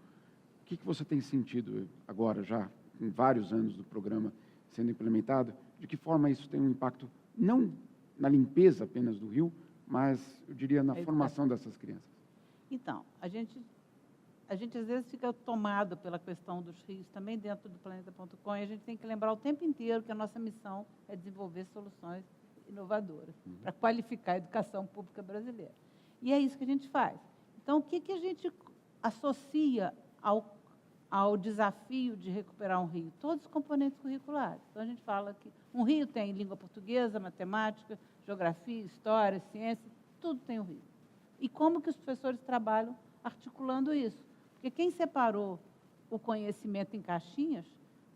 O que você tem sentido agora, já em vários anos do programa sendo implementado, de que forma isso tem um impacto, não na limpeza apenas do rio, mas, eu diria, na formação dessas crianças?
Então, a gente às vezes fica tomado pela questão dos rios, também dentro do Planeta.com, e a gente tem que lembrar o tempo inteiro que a nossa missão é desenvolver soluções inovadoras, para qualificar a educação pública brasileira. E é isso que a gente faz. Então, o que a gente associa ao desafio de recuperar um rio? Todos os componentes curriculares. Então, a gente fala que um rio tem língua portuguesa, matemática, geografia, história, ciência, tudo tem o rio. E como que os professores trabalham articulando isso? Porque quem separou o conhecimento em caixinhas,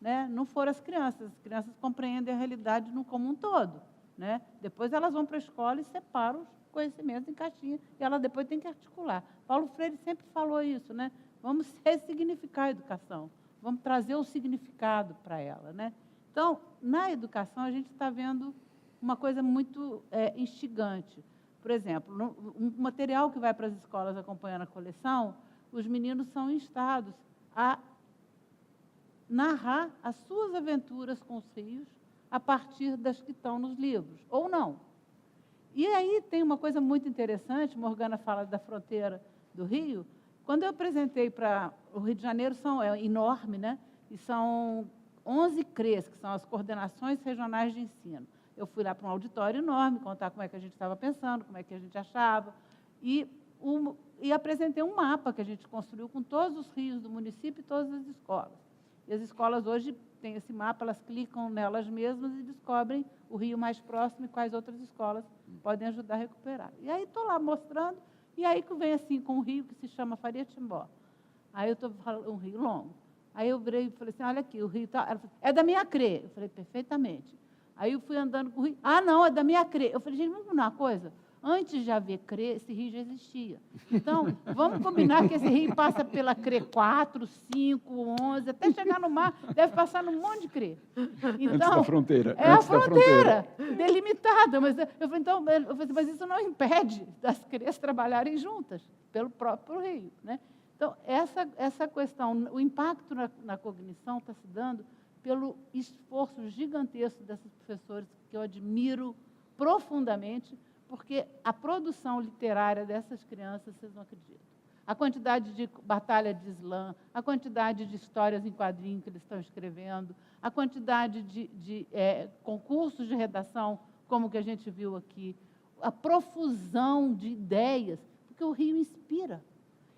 né, não foram as crianças compreendem a realidade como um todo. Né? Depois elas vão para a escola e separam os conhecimentos em caixinha, e ela depois tem que articular. Paulo Freire sempre falou isso, né? Vamos ressignificar a educação, vamos trazer o significado para ela. Né? Então, na educação, a gente está vendo uma coisa muito instigante. Por exemplo, um material que vai para as escolas acompanhando a coleção, os meninos são instados a narrar as suas aventuras com os rios a partir das que estão nos livros, ou não. E aí tem uma coisa muito interessante, Morgana fala da fronteira do Rio. Quando eu apresentei para o Rio de Janeiro, é enorme, né? E são 11 CREs, que são as Coordenações Regionais de Ensino. Eu fui lá para um auditório enorme, contar como é que a gente estava pensando, como é que a gente achava, e apresentei um mapa que a gente construiu com todos os rios do município e todas as escolas. E as escolas hoje têm esse mapa, elas clicam nelas mesmas e descobrem o rio mais próximo e quais outras escolas podem ajudar a recuperar. E aí estou lá mostrando, e aí que vem assim com um rio que se chama Faria Timbó. Aí eu estou falando, um rio longo. Aí eu virei e falei assim, olha aqui, o rio está... Ela falou, é da minha CRE. Eu falei, perfeitamente. Aí eu fui andando com o rio, não, é da minha CRE. Eu falei, gente, vamos combinar uma coisa? Antes de haver CRE, esse rio já existia. Então, vamos combinar que esse rio passa pela CRE 4, 5, 11, até chegar no mar, deve passar num monte de CRE. Então,
antes da fronteira.
É a fronteira, delimitada. Mas eu falei, mas isso não impede das CREs trabalharem juntas, pelo próprio rio. Né? Então, essa questão, o impacto na cognição está se dando pelo esforço gigantesco desses professores, que eu admiro profundamente, porque a produção literária dessas crianças, vocês não acreditam. A quantidade de batalha de slam, a quantidade de histórias em quadrinho que eles estão escrevendo, a quantidade de concursos de redação, como que a gente viu aqui, a profusão de ideias, porque o rio inspira.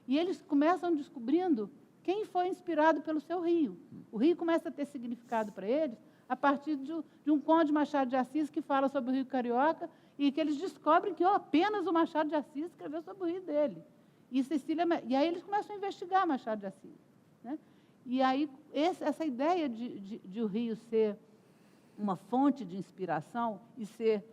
E eles começam descobrindo quem foi inspirado pelo seu rio. O rio começa a ter significado para eles a partir de um Conde Machado de Assis que fala sobre o Rio Carioca e que eles descobrem que apenas o Machado de Assis escreveu sobre o rio dele. E aí eles começam a investigar Machado de Assis. Né? E aí essa ideia de o rio ser uma fonte de inspiração e ser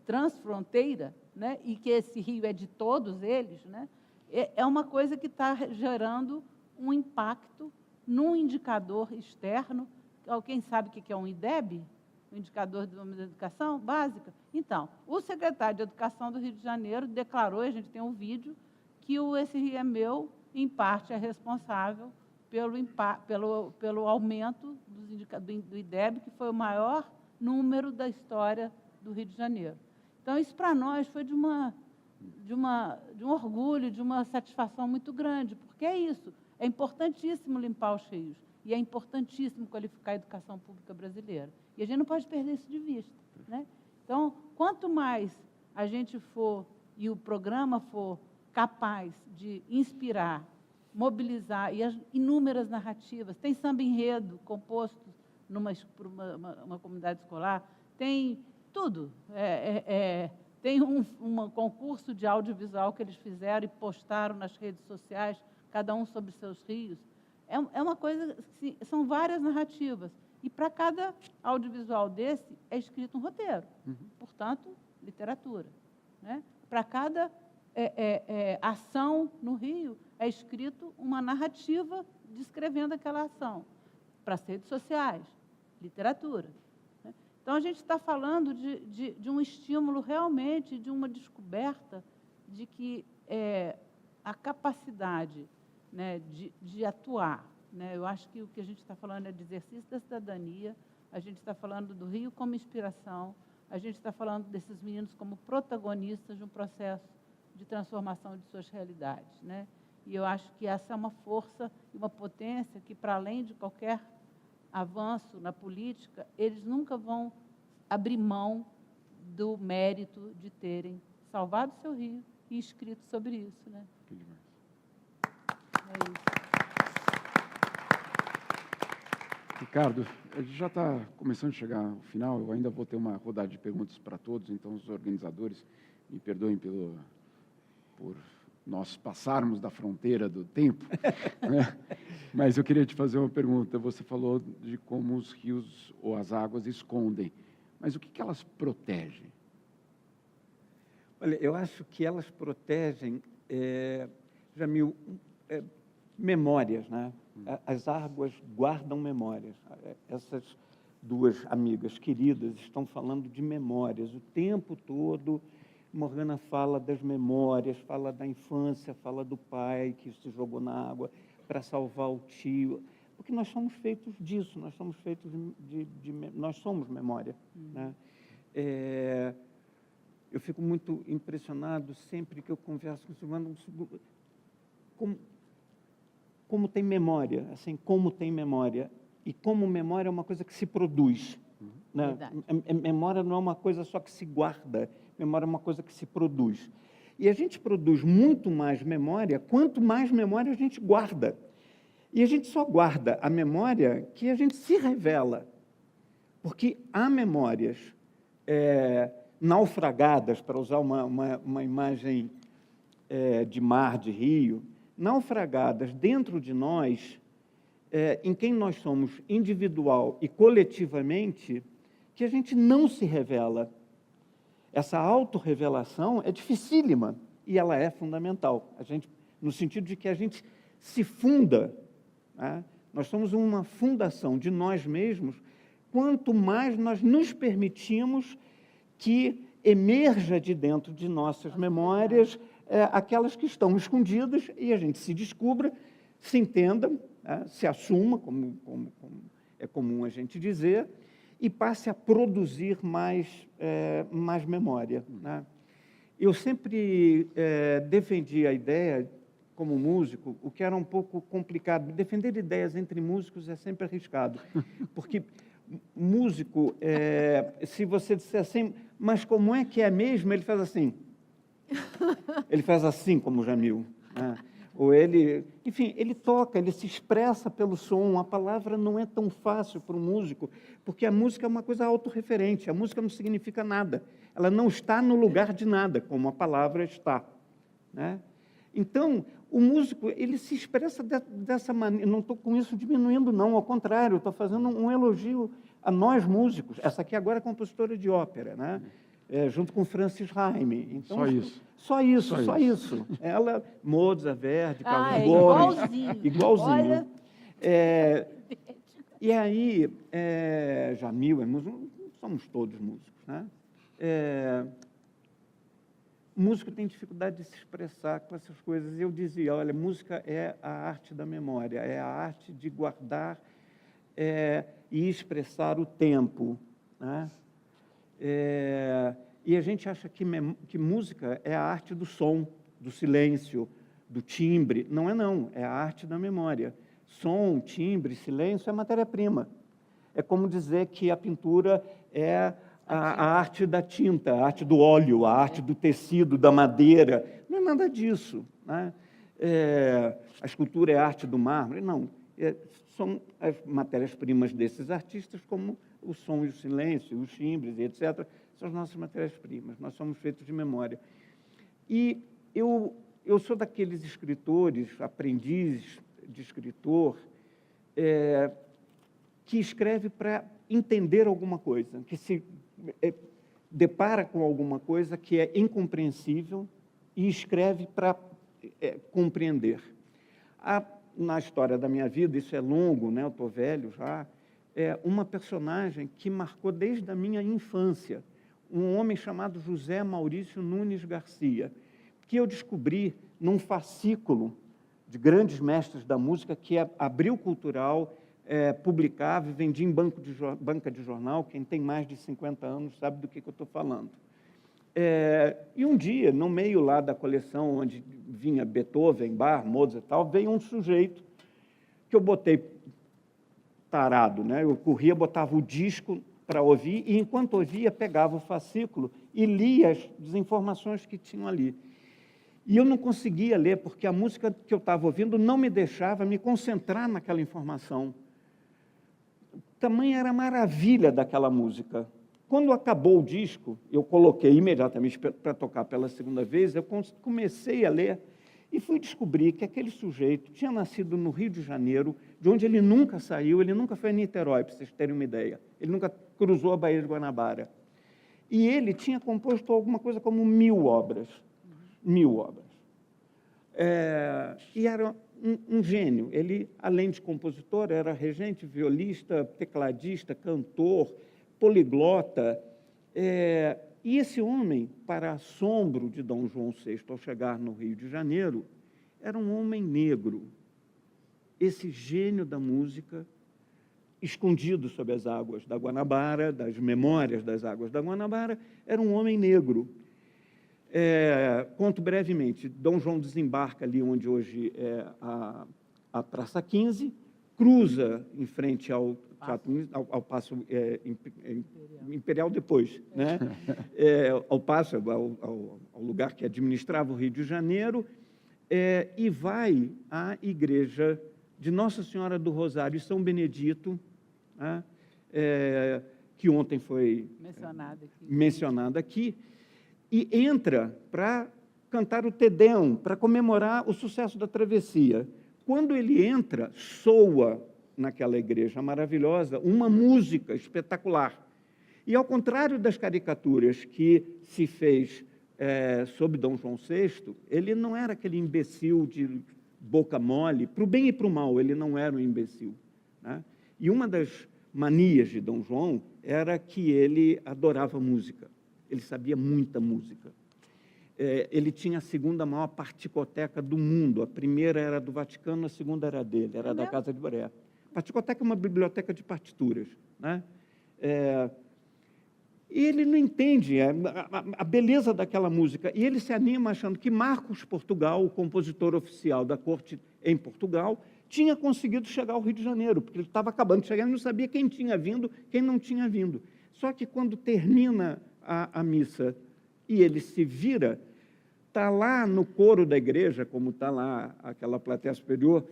transfronteira, né? E que esse rio é de todos eles, né? É uma coisa que está gerando um impacto num indicador externo. Alguém sabe o que é um IDEB? O indicador de educação básica? Então, o secretário de Educação do Rio de Janeiro declarou, a gente tem um vídeo, que esse rio é meu, em parte é responsável pelo aumento do IDEB, que foi o maior número da história do Rio de Janeiro. Então, isso para nós foi de um orgulho, de uma satisfação muito grande, porque é isso, é importantíssimo limpar os rios, e é importantíssimo qualificar a educação pública brasileira. E a gente não pode perder isso de vista. Né? Então, quanto mais a gente for, e o programa for capaz de inspirar, mobilizar, e as inúmeras narrativas, tem samba-enredo composto por uma comunidade escolar, tem tudo. Tem um concurso de audiovisual que eles fizeram e postaram nas redes sociais, cada um sobre seus rios. É uma coisa, são várias narrativas. E para cada audiovisual desse é escrito um roteiro, portanto, literatura. Né? Para cada ação no Rio é escrito uma narrativa descrevendo aquela ação. Para as redes sociais, literatura. Né? Então, a gente está falando de um estímulo realmente, de uma descoberta de que a capacidade, né, de atuar. Né? Eu acho que o que a gente está falando é de exercício da cidadania, a gente está falando do Rio como inspiração, a gente está falando desses meninos como protagonistas de um processo de transformação de suas realidades. Né? E eu acho que essa é uma força e uma potência que, para além de qualquer avanço na política, eles nunca vão abrir mão do mérito de terem salvado o seu rio e escrito sobre isso, né?
Que demais.
É isso.
Ricardo, a gente já está começando a chegar ao final, eu ainda vou ter uma rodada de perguntas para todos, então os organizadores me perdoem por nós passarmos da fronteira do tempo, né? Mas eu queria te fazer uma pergunta. Você falou de como os rios ou as águas escondem, mas o que elas protegem?
Olha, eu acho que elas protegem, Jamil, memórias, né? As águas guardam memórias. Essas duas amigas queridas estão falando de memórias o tempo todo. Morgana fala das memórias, fala da infância, fala do pai que se jogou na água para salvar o tio, porque nós somos feitos disso, nós somos feitos nós somos memória, né? Eu fico muito impressionado sempre que eu converso com o Silvano, como tem memória, assim, como tem memória. E como memória é uma coisa que se produz. Né? Memória não é uma coisa só que se guarda, memória é uma coisa que se produz. E a gente produz muito mais memória, quanto mais memória a gente guarda. E a gente só guarda a memória que a gente se revela. Porque há memórias naufragadas, para usar uma imagem de mar, de rio, naufragadas dentro de nós, em quem nós somos individual e coletivamente, que a gente não se revela. Essa autorrevelação é dificílima e ela é fundamental, no sentido de que a gente se funda, né? Nós somos uma fundação de nós mesmos, quanto mais nós nos permitimos que emerja de dentro de nossas memórias aquelas que estão escondidas e a gente se descubra, se entenda, se assuma, como é comum a gente dizer, e passe a produzir mais memória, né? Eu sempre defendi a ideia, como músico, o que era um pouco complicado. Defender ideias entre músicos é sempre arriscado, porque músico, se você disser assim, mas como é que é mesmo? Ele faz assim. Ele faz assim, como o Jamil, né? Ou ele, enfim, ele toca, ele se expressa pelo som. A palavra não é tão fácil para o músico, porque a música é uma coisa autorreferente, a música não significa nada, ela não está no lugar de nada, como a palavra está, né? Então, o músico, ele se expressa dessa maneira. Não estou com isso diminuindo, não, ao contrário, estou fazendo um elogio a nós músicos. Essa aqui agora é compositora de ópera, né? Junto com Francis Raime. Então, só isso. Ela, Mozart, Verdi, Carlos Gomes, igualzinho. E aí, Jamil, somos todos músicos, né? Músico tem dificuldade de se expressar com essas coisas. Eu dizia, olha, música é a arte da memória, é a arte de guardar e expressar o tempo, né? E a gente acha que música é a arte do som, do silêncio, do timbre. Não é, não. É a arte da memória. Som, timbre, silêncio é matéria-prima. É como dizer que a pintura é a arte da tinta, a arte do óleo, a arte do tecido, da madeira. Não é nada disso, né? A escultura é a arte do mármore. Não. São as matérias-primas desses artistas, como o som e o silêncio, os timbres, etc., são as nossas matérias-primas. Nós somos feitos de memória. E eu sou daqueles escritores, aprendizes de escritor, que escreve para entender alguma coisa, que se depara com alguma coisa que é incompreensível e escreve para compreender. Na história da minha vida, isso é longo, né? Eu estou velho já, uma personagem que marcou desde a minha infância, um homem chamado José Maurício Nunes Garcia, que eu descobri num fascículo de grandes mestres da música que é Abril Cultural, publicava e vendia em banca de jornal. Quem tem mais de 50 anos sabe do que eu estou falando. E um dia, no meio lá da coleção, onde vinha Beethoven, Bach, Mozart e tal, veio um sujeito que eu botei tarado, né? Eu corria, botava o disco para ouvir, e, enquanto ouvia, pegava o fascículo e lia as informações que tinham ali. E eu não conseguia ler, porque a música que eu estava ouvindo não me deixava me concentrar naquela informação. Tamanha era a maravilha daquela música. Quando acabou o disco, eu coloquei imediatamente para tocar pela segunda vez, eu comecei a ler e fui descobrir que aquele sujeito tinha nascido no Rio de Janeiro, de onde ele nunca saiu, ele nunca foi a Niterói, para vocês terem uma ideia. Ele nunca cruzou a Baía de Guanabara. E ele tinha composto alguma coisa como 1000 obras. 1000 obras. E era um gênio. Ele, além de compositor, era regente, violista, tecladista, cantor, poliglota. E esse homem, para assombro de Dom João VI, ao chegar no Rio de Janeiro, era um homem negro. Esse gênio da música, escondido sob as águas da Guanabara, das memórias das águas da Guanabara, era um homem negro. Conto brevemente. Dom João desembarca ali onde hoje é a Praça 15, cruza em frente ao Paço Imperial depois, né? Ao Paço, ao lugar que administrava o Rio de Janeiro, e vai à igreja de Nossa Senhora do Rosário e São Benedito, né? Que ontem foi mencionada aqui, e entra para cantar o Te Deum, para comemorar o sucesso da travessia. Quando ele entra, soa naquela igreja maravilhosa uma música espetacular. E, ao contrário das caricaturas que se fez sob Dom João VI, ele não era aquele imbecil de boca mole, para o bem e para o mal, ele não era um imbecil, né? E uma das manias de Dom João era que ele adorava música. Ele sabia muita música. Ele tinha a segunda maior particoteca do mundo. A primeira era do Vaticano, a segunda era dele, era da Casa de Boré. Particoteca é uma biblioteca de partituras, né? E ele não entende a beleza daquela música. E ele se anima achando que Marcos Portugal, o compositor oficial da corte em Portugal, tinha conseguido chegar ao Rio de Janeiro, porque ele estava acabando de chegar e não sabia quem tinha vindo, quem não tinha vindo. Só que, quando termina a missa e ele se vira, está lá no coro da igreja, como está lá aquela plateia superior,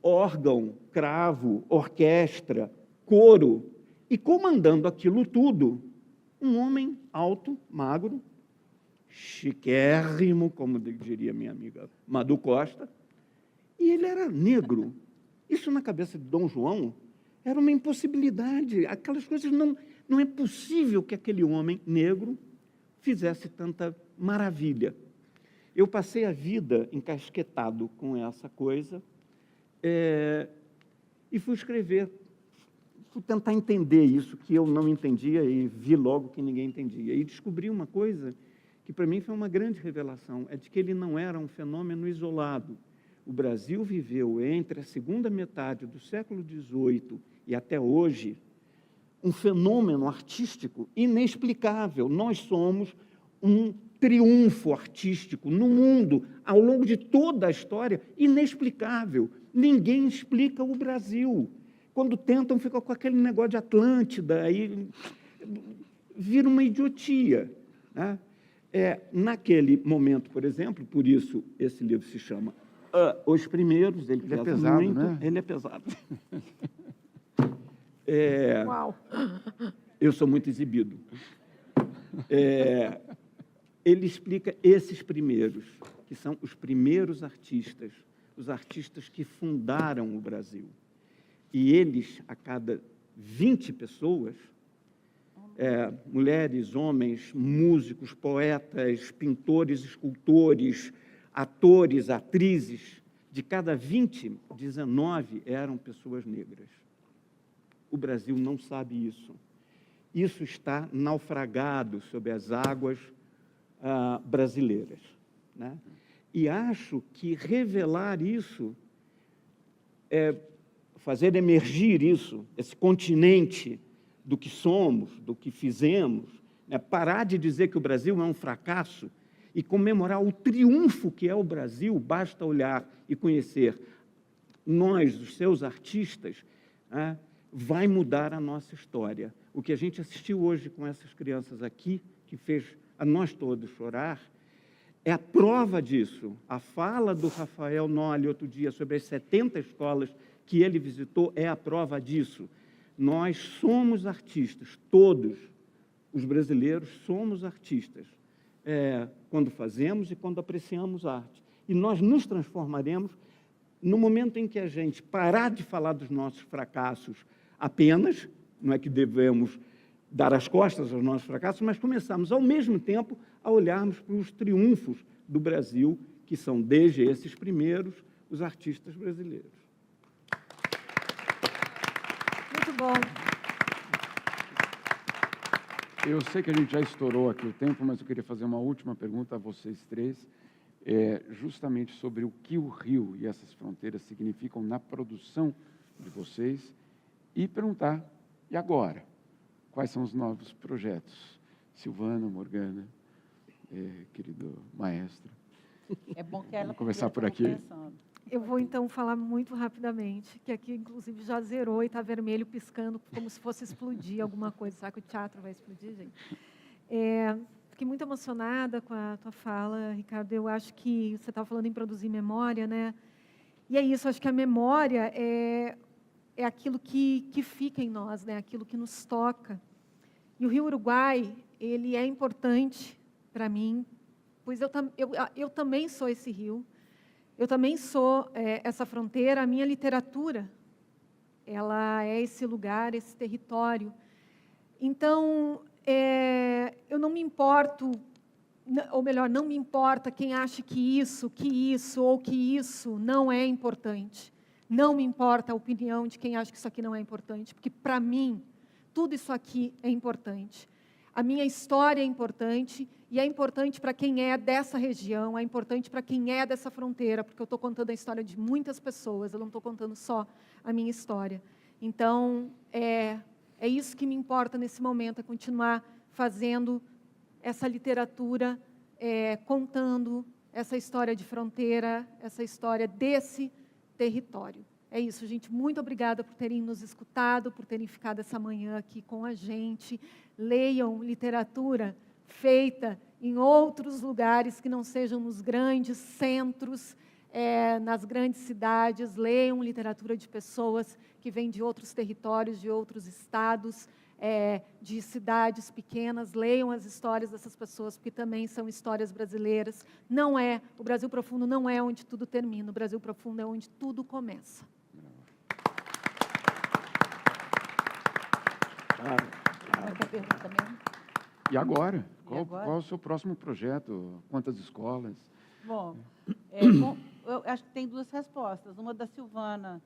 órgão, cravo, orquestra, coro, e comandando aquilo tudo, um homem alto, magro, chiquérrimo, como diria minha amiga Madu Costa, e ele era negro. Isso, na cabeça de Dom João, era uma impossibilidade. Aquelas coisas, não é possível que aquele homem negro fizesse tanta maravilha. Eu passei a vida encasquetado com essa coisa, e fui escrever, fui tentar entender isso que eu não entendia e vi logo que ninguém entendia. E descobri uma coisa que, para mim, foi uma grande revelação, é de que ele não era um fenômeno isolado. O Brasil viveu, entre a segunda metade do século XVIII e até hoje, um fenômeno artístico inexplicável. Nós somos um triunfo artístico no mundo, ao longo de toda a história, inexplicável. Ninguém explica o Brasil. Quando tentam, ficam com aquele negócio de Atlântida, aí vira uma idiotia, né? Naquele momento, por exemplo, por isso esse livro se chama Os Primeiros. Ele é pesado, muito, né? Ele é pesado.
Uau!
Eu sou muito exibido. Ele explica esses primeiros, que são os primeiros artistas, os artistas que fundaram o Brasil. E eles, a cada 20 pessoas, mulheres, homens, músicos, poetas, pintores, escultores, atores, atrizes, de cada 20, 19 eram pessoas negras. O Brasil não sabe isso. Isso está naufragado sob as águas brasileiras, né? E acho que revelar isso, fazer emergir isso, esse continente do que somos, do que fizemos, né? Parar de dizer que o Brasil é um fracasso e comemorar o triunfo que é o Brasil. Basta olhar e conhecer nós, os seus artistas, né? vai mudar a nossa história. O que a gente assistiu hoje com essas crianças aqui, que fez a nós todos chorar, é a prova disso. A fala do Rafael Noli outro dia sobre as 70 escolas que ele visitou é a prova disso. Nós somos artistas, todos os brasileiros somos artistas, quando fazemos e quando apreciamos arte. E nós nos transformaremos no momento em que a gente parar de falar dos nossos fracassos apenas, não é que devemos dar as costas aos nossos fracassos, mas começarmos, ao mesmo tempo, a olharmos para os triunfos do Brasil, que são, desde esses primeiros, os artistas brasileiros.
Muito bom.
Eu sei que a gente já estourou aqui o tempo, mas eu queria fazer uma última pergunta a vocês três, justamente sobre o que o Rio e essas fronteiras significam na produção de vocês, e perguntar, e agora? Quais são os novos projetos? Silvana, Morgana, querido maestro.
É bom que ela...
Vamos começar por aqui.
Eu vou, então, falar muito rapidamente, que aqui, inclusive, já zerou e está vermelho piscando, como se fosse explodir alguma coisa. Será que o teatro vai explodir, gente? Fiquei muito emocionada com a tua fala, Ricardo. Eu acho que você estava falando em produzir memória, né? E é isso, acho que a memória é aquilo que fica em nós, né? Aquilo que nos toca. E o Rio Uruguai, ele é importante para mim, pois eu também sou esse rio. Eu também sou essa fronteira. A minha literatura, ela é esse lugar, esse território. Então, eu não me importo, ou melhor, não me importa quem acha que isso ou que isso não é importante. Não me importa a opinião de quem acha que isso aqui não é importante, porque, para mim, tudo isso aqui é importante. A minha história é importante, e é importante para quem é dessa região, é importante para quem é dessa fronteira, porque eu estou contando a história de muitas pessoas, eu não estou contando só a minha história. Então, é isso que me importa nesse momento, é continuar fazendo essa literatura, contando essa história de fronteira, essa história desse território. É isso, gente. Muito obrigada por terem nos escutado, por terem ficado essa manhã aqui com a gente. Leiam literatura feita em outros lugares que não sejam nos grandes centros, nas grandes cidades. Leiam literatura de pessoas que vêm de outros territórios, de outros estados, de cidades pequenas. Leiam as histórias dessas pessoas, porque também são histórias brasileiras. O Brasil Profundo não é onde tudo termina, o Brasil Profundo é onde tudo começa.
E agora? Qual é o seu próximo projeto? Quantas escolas?
Bom, eu acho que tem duas respostas. Uma da Silvana,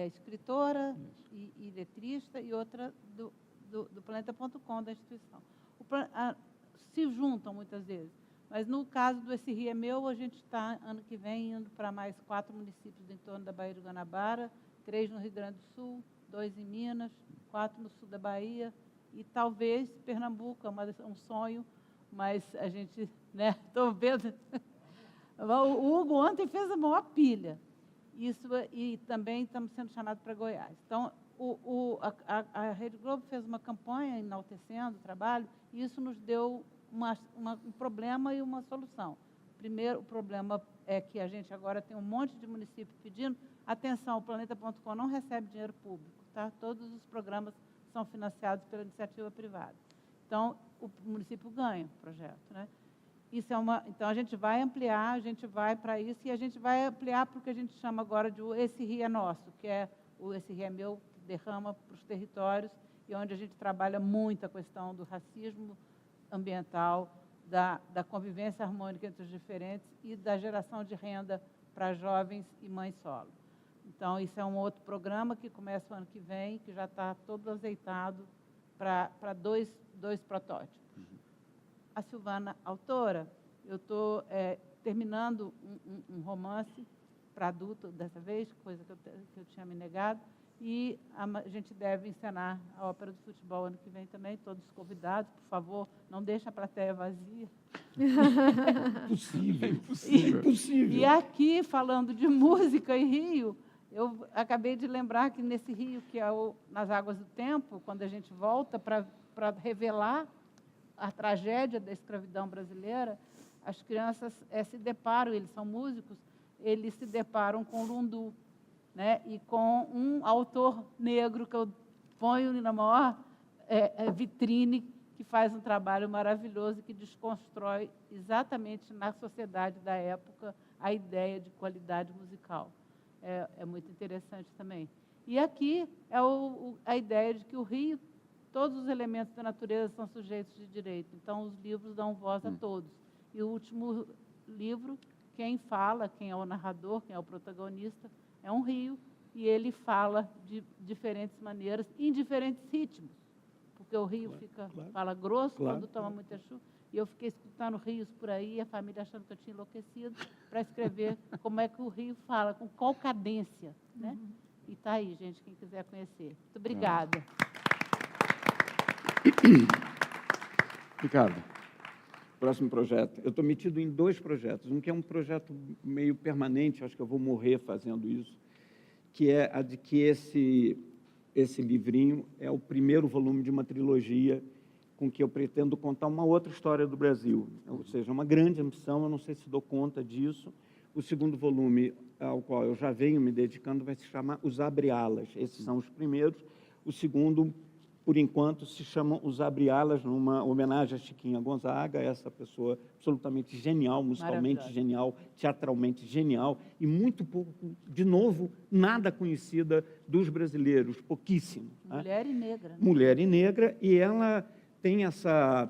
escritora e letrista, e outra do Planeta.com, da instituição. Se juntam muitas vezes, mas no caso do Esse Rio é Meu, a gente está, ano que vem, indo para mais 4 municípios em torno da Baía do Guanabara, 3 no Rio Grande do Sul, 2 em Minas, 4 no sul da Bahia, e talvez Pernambuco, é um sonho, mas a gente, estou vendo... O Hugo ontem fez a maior pilha. E também estamos sendo chamados para Goiás. Então, a Rede Globo fez uma campanha enaltecendo o trabalho, e isso nos deu um problema e uma solução. Primeiro, o problema é que a gente agora tem um monte de municípios pedindo. Atenção, o Planeta.com não recebe dinheiro público, tá? Todos os programas são financiados pela iniciativa privada. Então, o município ganha o projeto, né? Então, a gente vai ampliar, a gente vai para isso, e a gente vai ampliar para o que a gente chama agora de Esse Rio é Nosso, que é o Esse Rio é Meu, que derrama para os territórios, e onde a gente trabalha muito a questão do racismo ambiental, da convivência harmônica entre os diferentes e da geração de renda para jovens e mães solo. Então, isso é um outro programa que começa o ano que vem, que já está todo azeitado para dois protótipos. A Silvana, autora, eu estou terminando um romance para adulto dessa vez, coisa que eu tinha me negado, e a gente deve encenar a Ópera do Futebol ano que vem também, todos convidados, por favor, não deixe a plateia vazia.
Impossível.
E aqui, falando de música em Rio, Eu acabei de lembrar que nesse rio, que é nas Águas do Tempo, quando a gente volta para revelar a tragédia da escravidão brasileira, as crianças se deparam, eles são músicos, eles se deparam com o lundu, né? E com um autor negro que eu ponho na maior vitrine, que faz um trabalho maravilhoso, que desconstrói exatamente na sociedade da época a ideia de qualidade musical. É muito interessante também. E aqui é a ideia de que o rio, todos os elementos da natureza são sujeitos de direito. Então, os livros dão voz a todos. E o último livro, quem fala, quem é o narrador, quem é o protagonista, é um rio, e ele fala de diferentes maneiras, em diferentes ritmos. Porque o rio fala grosso quando toma muita chuva. E eu fiquei escutando rios por aí, a família achando que eu tinha enlouquecido, para escrever como é que o rio fala, com qual cadência. Né? E está aí, gente, quem quiser conhecer. Muito obrigada.
Ricardo, próximo projeto. Eu estou metido em 2 projetos. Um que é um projeto meio permanente, acho que eu vou morrer fazendo isso, que é a de que esse livrinho é o primeiro volume de uma trilogia com que eu pretendo contar uma outra história do Brasil. Ou seja, uma grande ambição, eu não sei se dou conta disso. O segundo volume, ao qual eu já venho me dedicando, vai se chamar Os Abre-Alas. Esses são os primeiros. O segundo, por enquanto, se chama Os Abre-Alas, numa homenagem a Chiquinha Gonzaga, essa pessoa absolutamente genial, musicalmente genial, teatralmente genial, e muito pouco, de novo, nada conhecida dos brasileiros, pouquíssimo.
Mulher e negra. Né?
Mulher e negra, e ela tem essa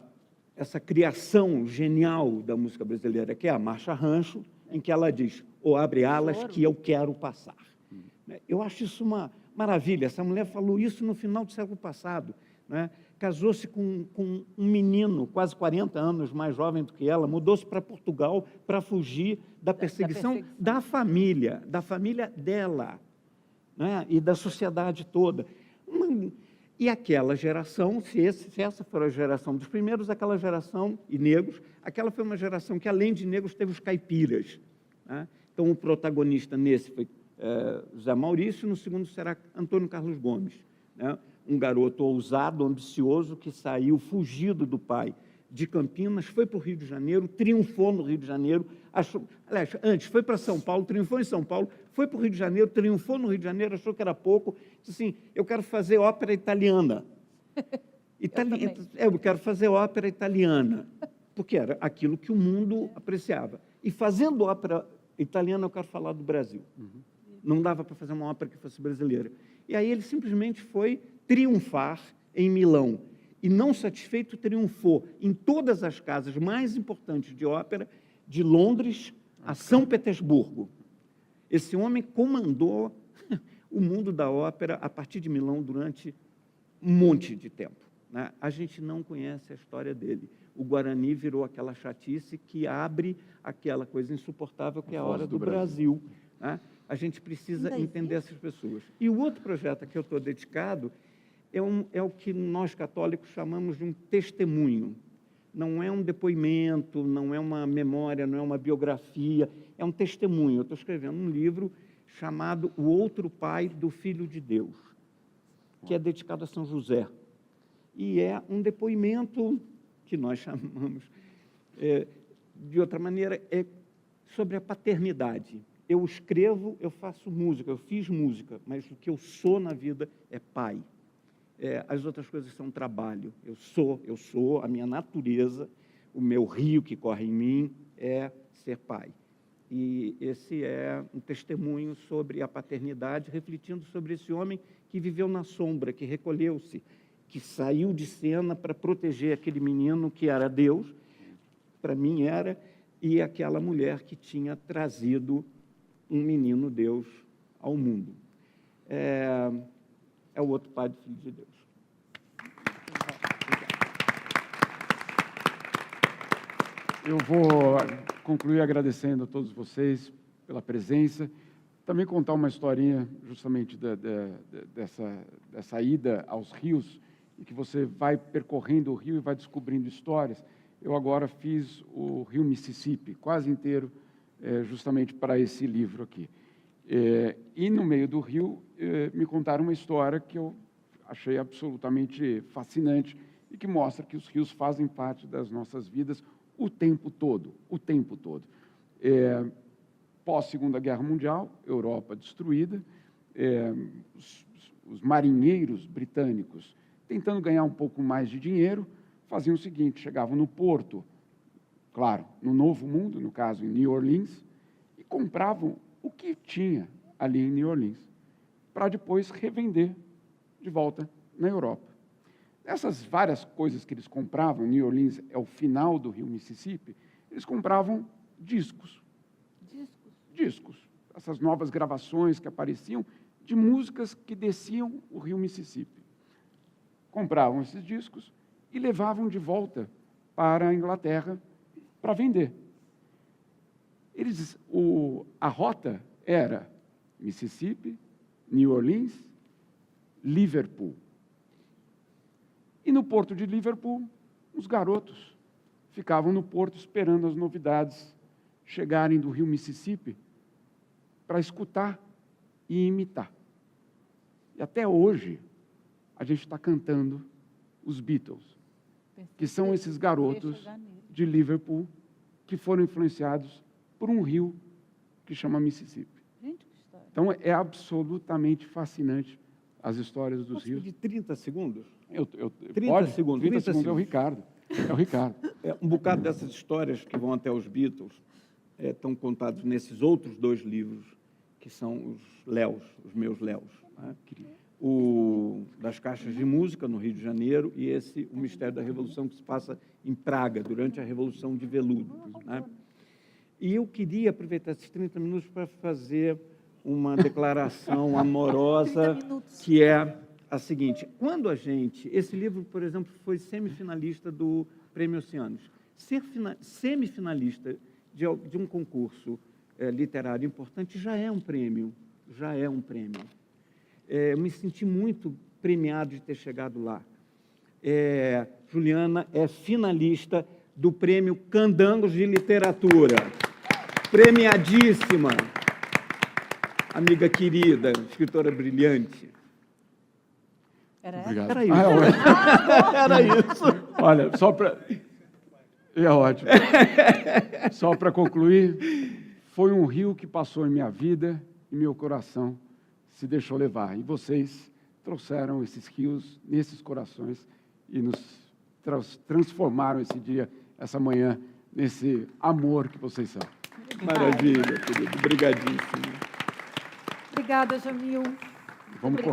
criação genial da música brasileira, que é a Marcha Rancho, em que ela diz, abre alas que eu quero passar. Eu acho isso uma maravilha. Essa mulher falou isso no final do século passado. Né? Casou-se com um menino, quase 40 anos mais jovem do que ela, mudou-se para Portugal para fugir da perseguição da família dela, né? E da sociedade toda. E aquela geração, se essa for a geração dos primeiros, aquela geração, e negros, aquela foi uma geração que, além de negros, teve os caipiras. Né? Então, o protagonista nesse foi José Maurício, no segundo será Antônio Carlos Gomes, né? Um garoto ousado, ambicioso, que saiu fugido do pai de Campinas, foi para o Rio de Janeiro, triunfou no Rio de Janeiro, aliás, antes foi para São Paulo, triunfou em São Paulo, foi para o Rio de Janeiro, triunfou no Rio de Janeiro, achou que era pouco, disse assim, eu quero fazer ópera italiana. Eu quero fazer ópera italiana, porque era aquilo que o mundo apreciava. E fazendo ópera italiana, eu quero falar do Brasil. Não dava para fazer uma ópera que fosse brasileira. E aí ele simplesmente foi triunfar em Milão. E, não satisfeito, triunfou em todas as casas mais importantes de ópera, de Londres a São Petersburgo. Esse homem comandou o mundo da ópera a partir de Milão durante um monte de tempo. Né? A gente não conhece a história dele. O Guarani virou aquela chatice que abre aquela coisa insuportável que é a hora do Brasil. Né? A gente precisa entender essas pessoas. E o outro projeto a que eu estou dedicado é o que nós católicos chamamos de um testemunho. Não é um depoimento, não é uma memória, não é uma biografia, é um testemunho. Eu estou escrevendo um livro chamado O Outro Pai do Filho de Deus, que é dedicado a São José. E é um depoimento que nós chamamos, de outra maneira, sobre a paternidade. Eu escrevo, eu faço música, eu fiz música, mas o que eu sou na vida é pai. As outras coisas são trabalho. Eu sou, a minha natureza, o meu rio que corre em mim é ser pai. E esse é um testemunho sobre a paternidade, refletindo sobre esse homem que viveu na sombra, que recolheu-se, que saiu de cena para proteger aquele menino que era Deus, para mim era, e aquela mulher que tinha trazido um menino Deus ao mundo. É o outro pai do Filho de Deus.
Eu vou concluir agradecendo a todos vocês pela presença, também contar uma historinha justamente dessa ida aos rios, e que você vai percorrendo o rio e vai descobrindo histórias. Eu agora fiz o rio Mississippi, quase inteiro, justamente para esse livro aqui. E, no meio do rio, me contaram uma história que eu achei absolutamente fascinante e que mostra que os rios fazem parte das nossas vidas o tempo todo, o tempo todo. Pós-Segunda Guerra Mundial, Europa destruída, os marinheiros britânicos, tentando ganhar um pouco mais de dinheiro, faziam o seguinte: chegavam no porto, claro, no Novo Mundo, no caso em New Orleans, e compravam o que tinha ali em New Orleans, para depois revender de volta na Europa. Essas várias coisas que eles compravam, New Orleans é o final do rio Mississippi, eles compravam discos. Essas novas gravações que apareciam de músicas que desciam o rio Mississippi. Compravam esses discos e levavam de volta para a Inglaterra para vender. A rota era Mississippi, New Orleans, Liverpool. E no porto de Liverpool, os garotos ficavam no porto esperando as novidades chegarem do rio Mississippi para escutar e imitar. E até hoje, a gente está cantando os Beatles, que são esses garotos de Liverpool que foram influenciados por um rio que chama Mississippi.
Gente, que história.
Então, é absolutamente fascinante as histórias dos rios.
De 30 segundos?
30 segundos. 30 segundos é o Ricardo. É o Ricardo.
Um bocado dessas histórias que vão até os Beatles estão contados nesses outros 2 livros, que são os Léos, os meus Léos. Né? O das caixas de música, no Rio de Janeiro, e O Mistério da Revolução, que se passa em Praga, durante a Revolução de Veludo. Né? E eu queria aproveitar esses 30 minutos para fazer uma declaração amorosa, que é a seguinte: quando esse livro, por exemplo, foi semifinalista do Prêmio Oceanos. Ser semifinalista de um concurso literário importante já é um prêmio, eu me senti muito premiado de ter chegado lá. Juliana é finalista do Prêmio Candangos de Literatura, premiadíssima, amiga querida, escritora brilhante.
Obrigado.
Era isso. Era isso.
Olha, só para... É ótimo. Só para concluir, foi um rio que passou em minha vida e meu coração se deixou levar. E vocês trouxeram esses rios nesses corações e nos transformaram esse dia, essa manhã, nesse amor que vocês são.
Maravilha, querido. Obrigadíssimo.
Obrigada, Jamil.
Vamos correr.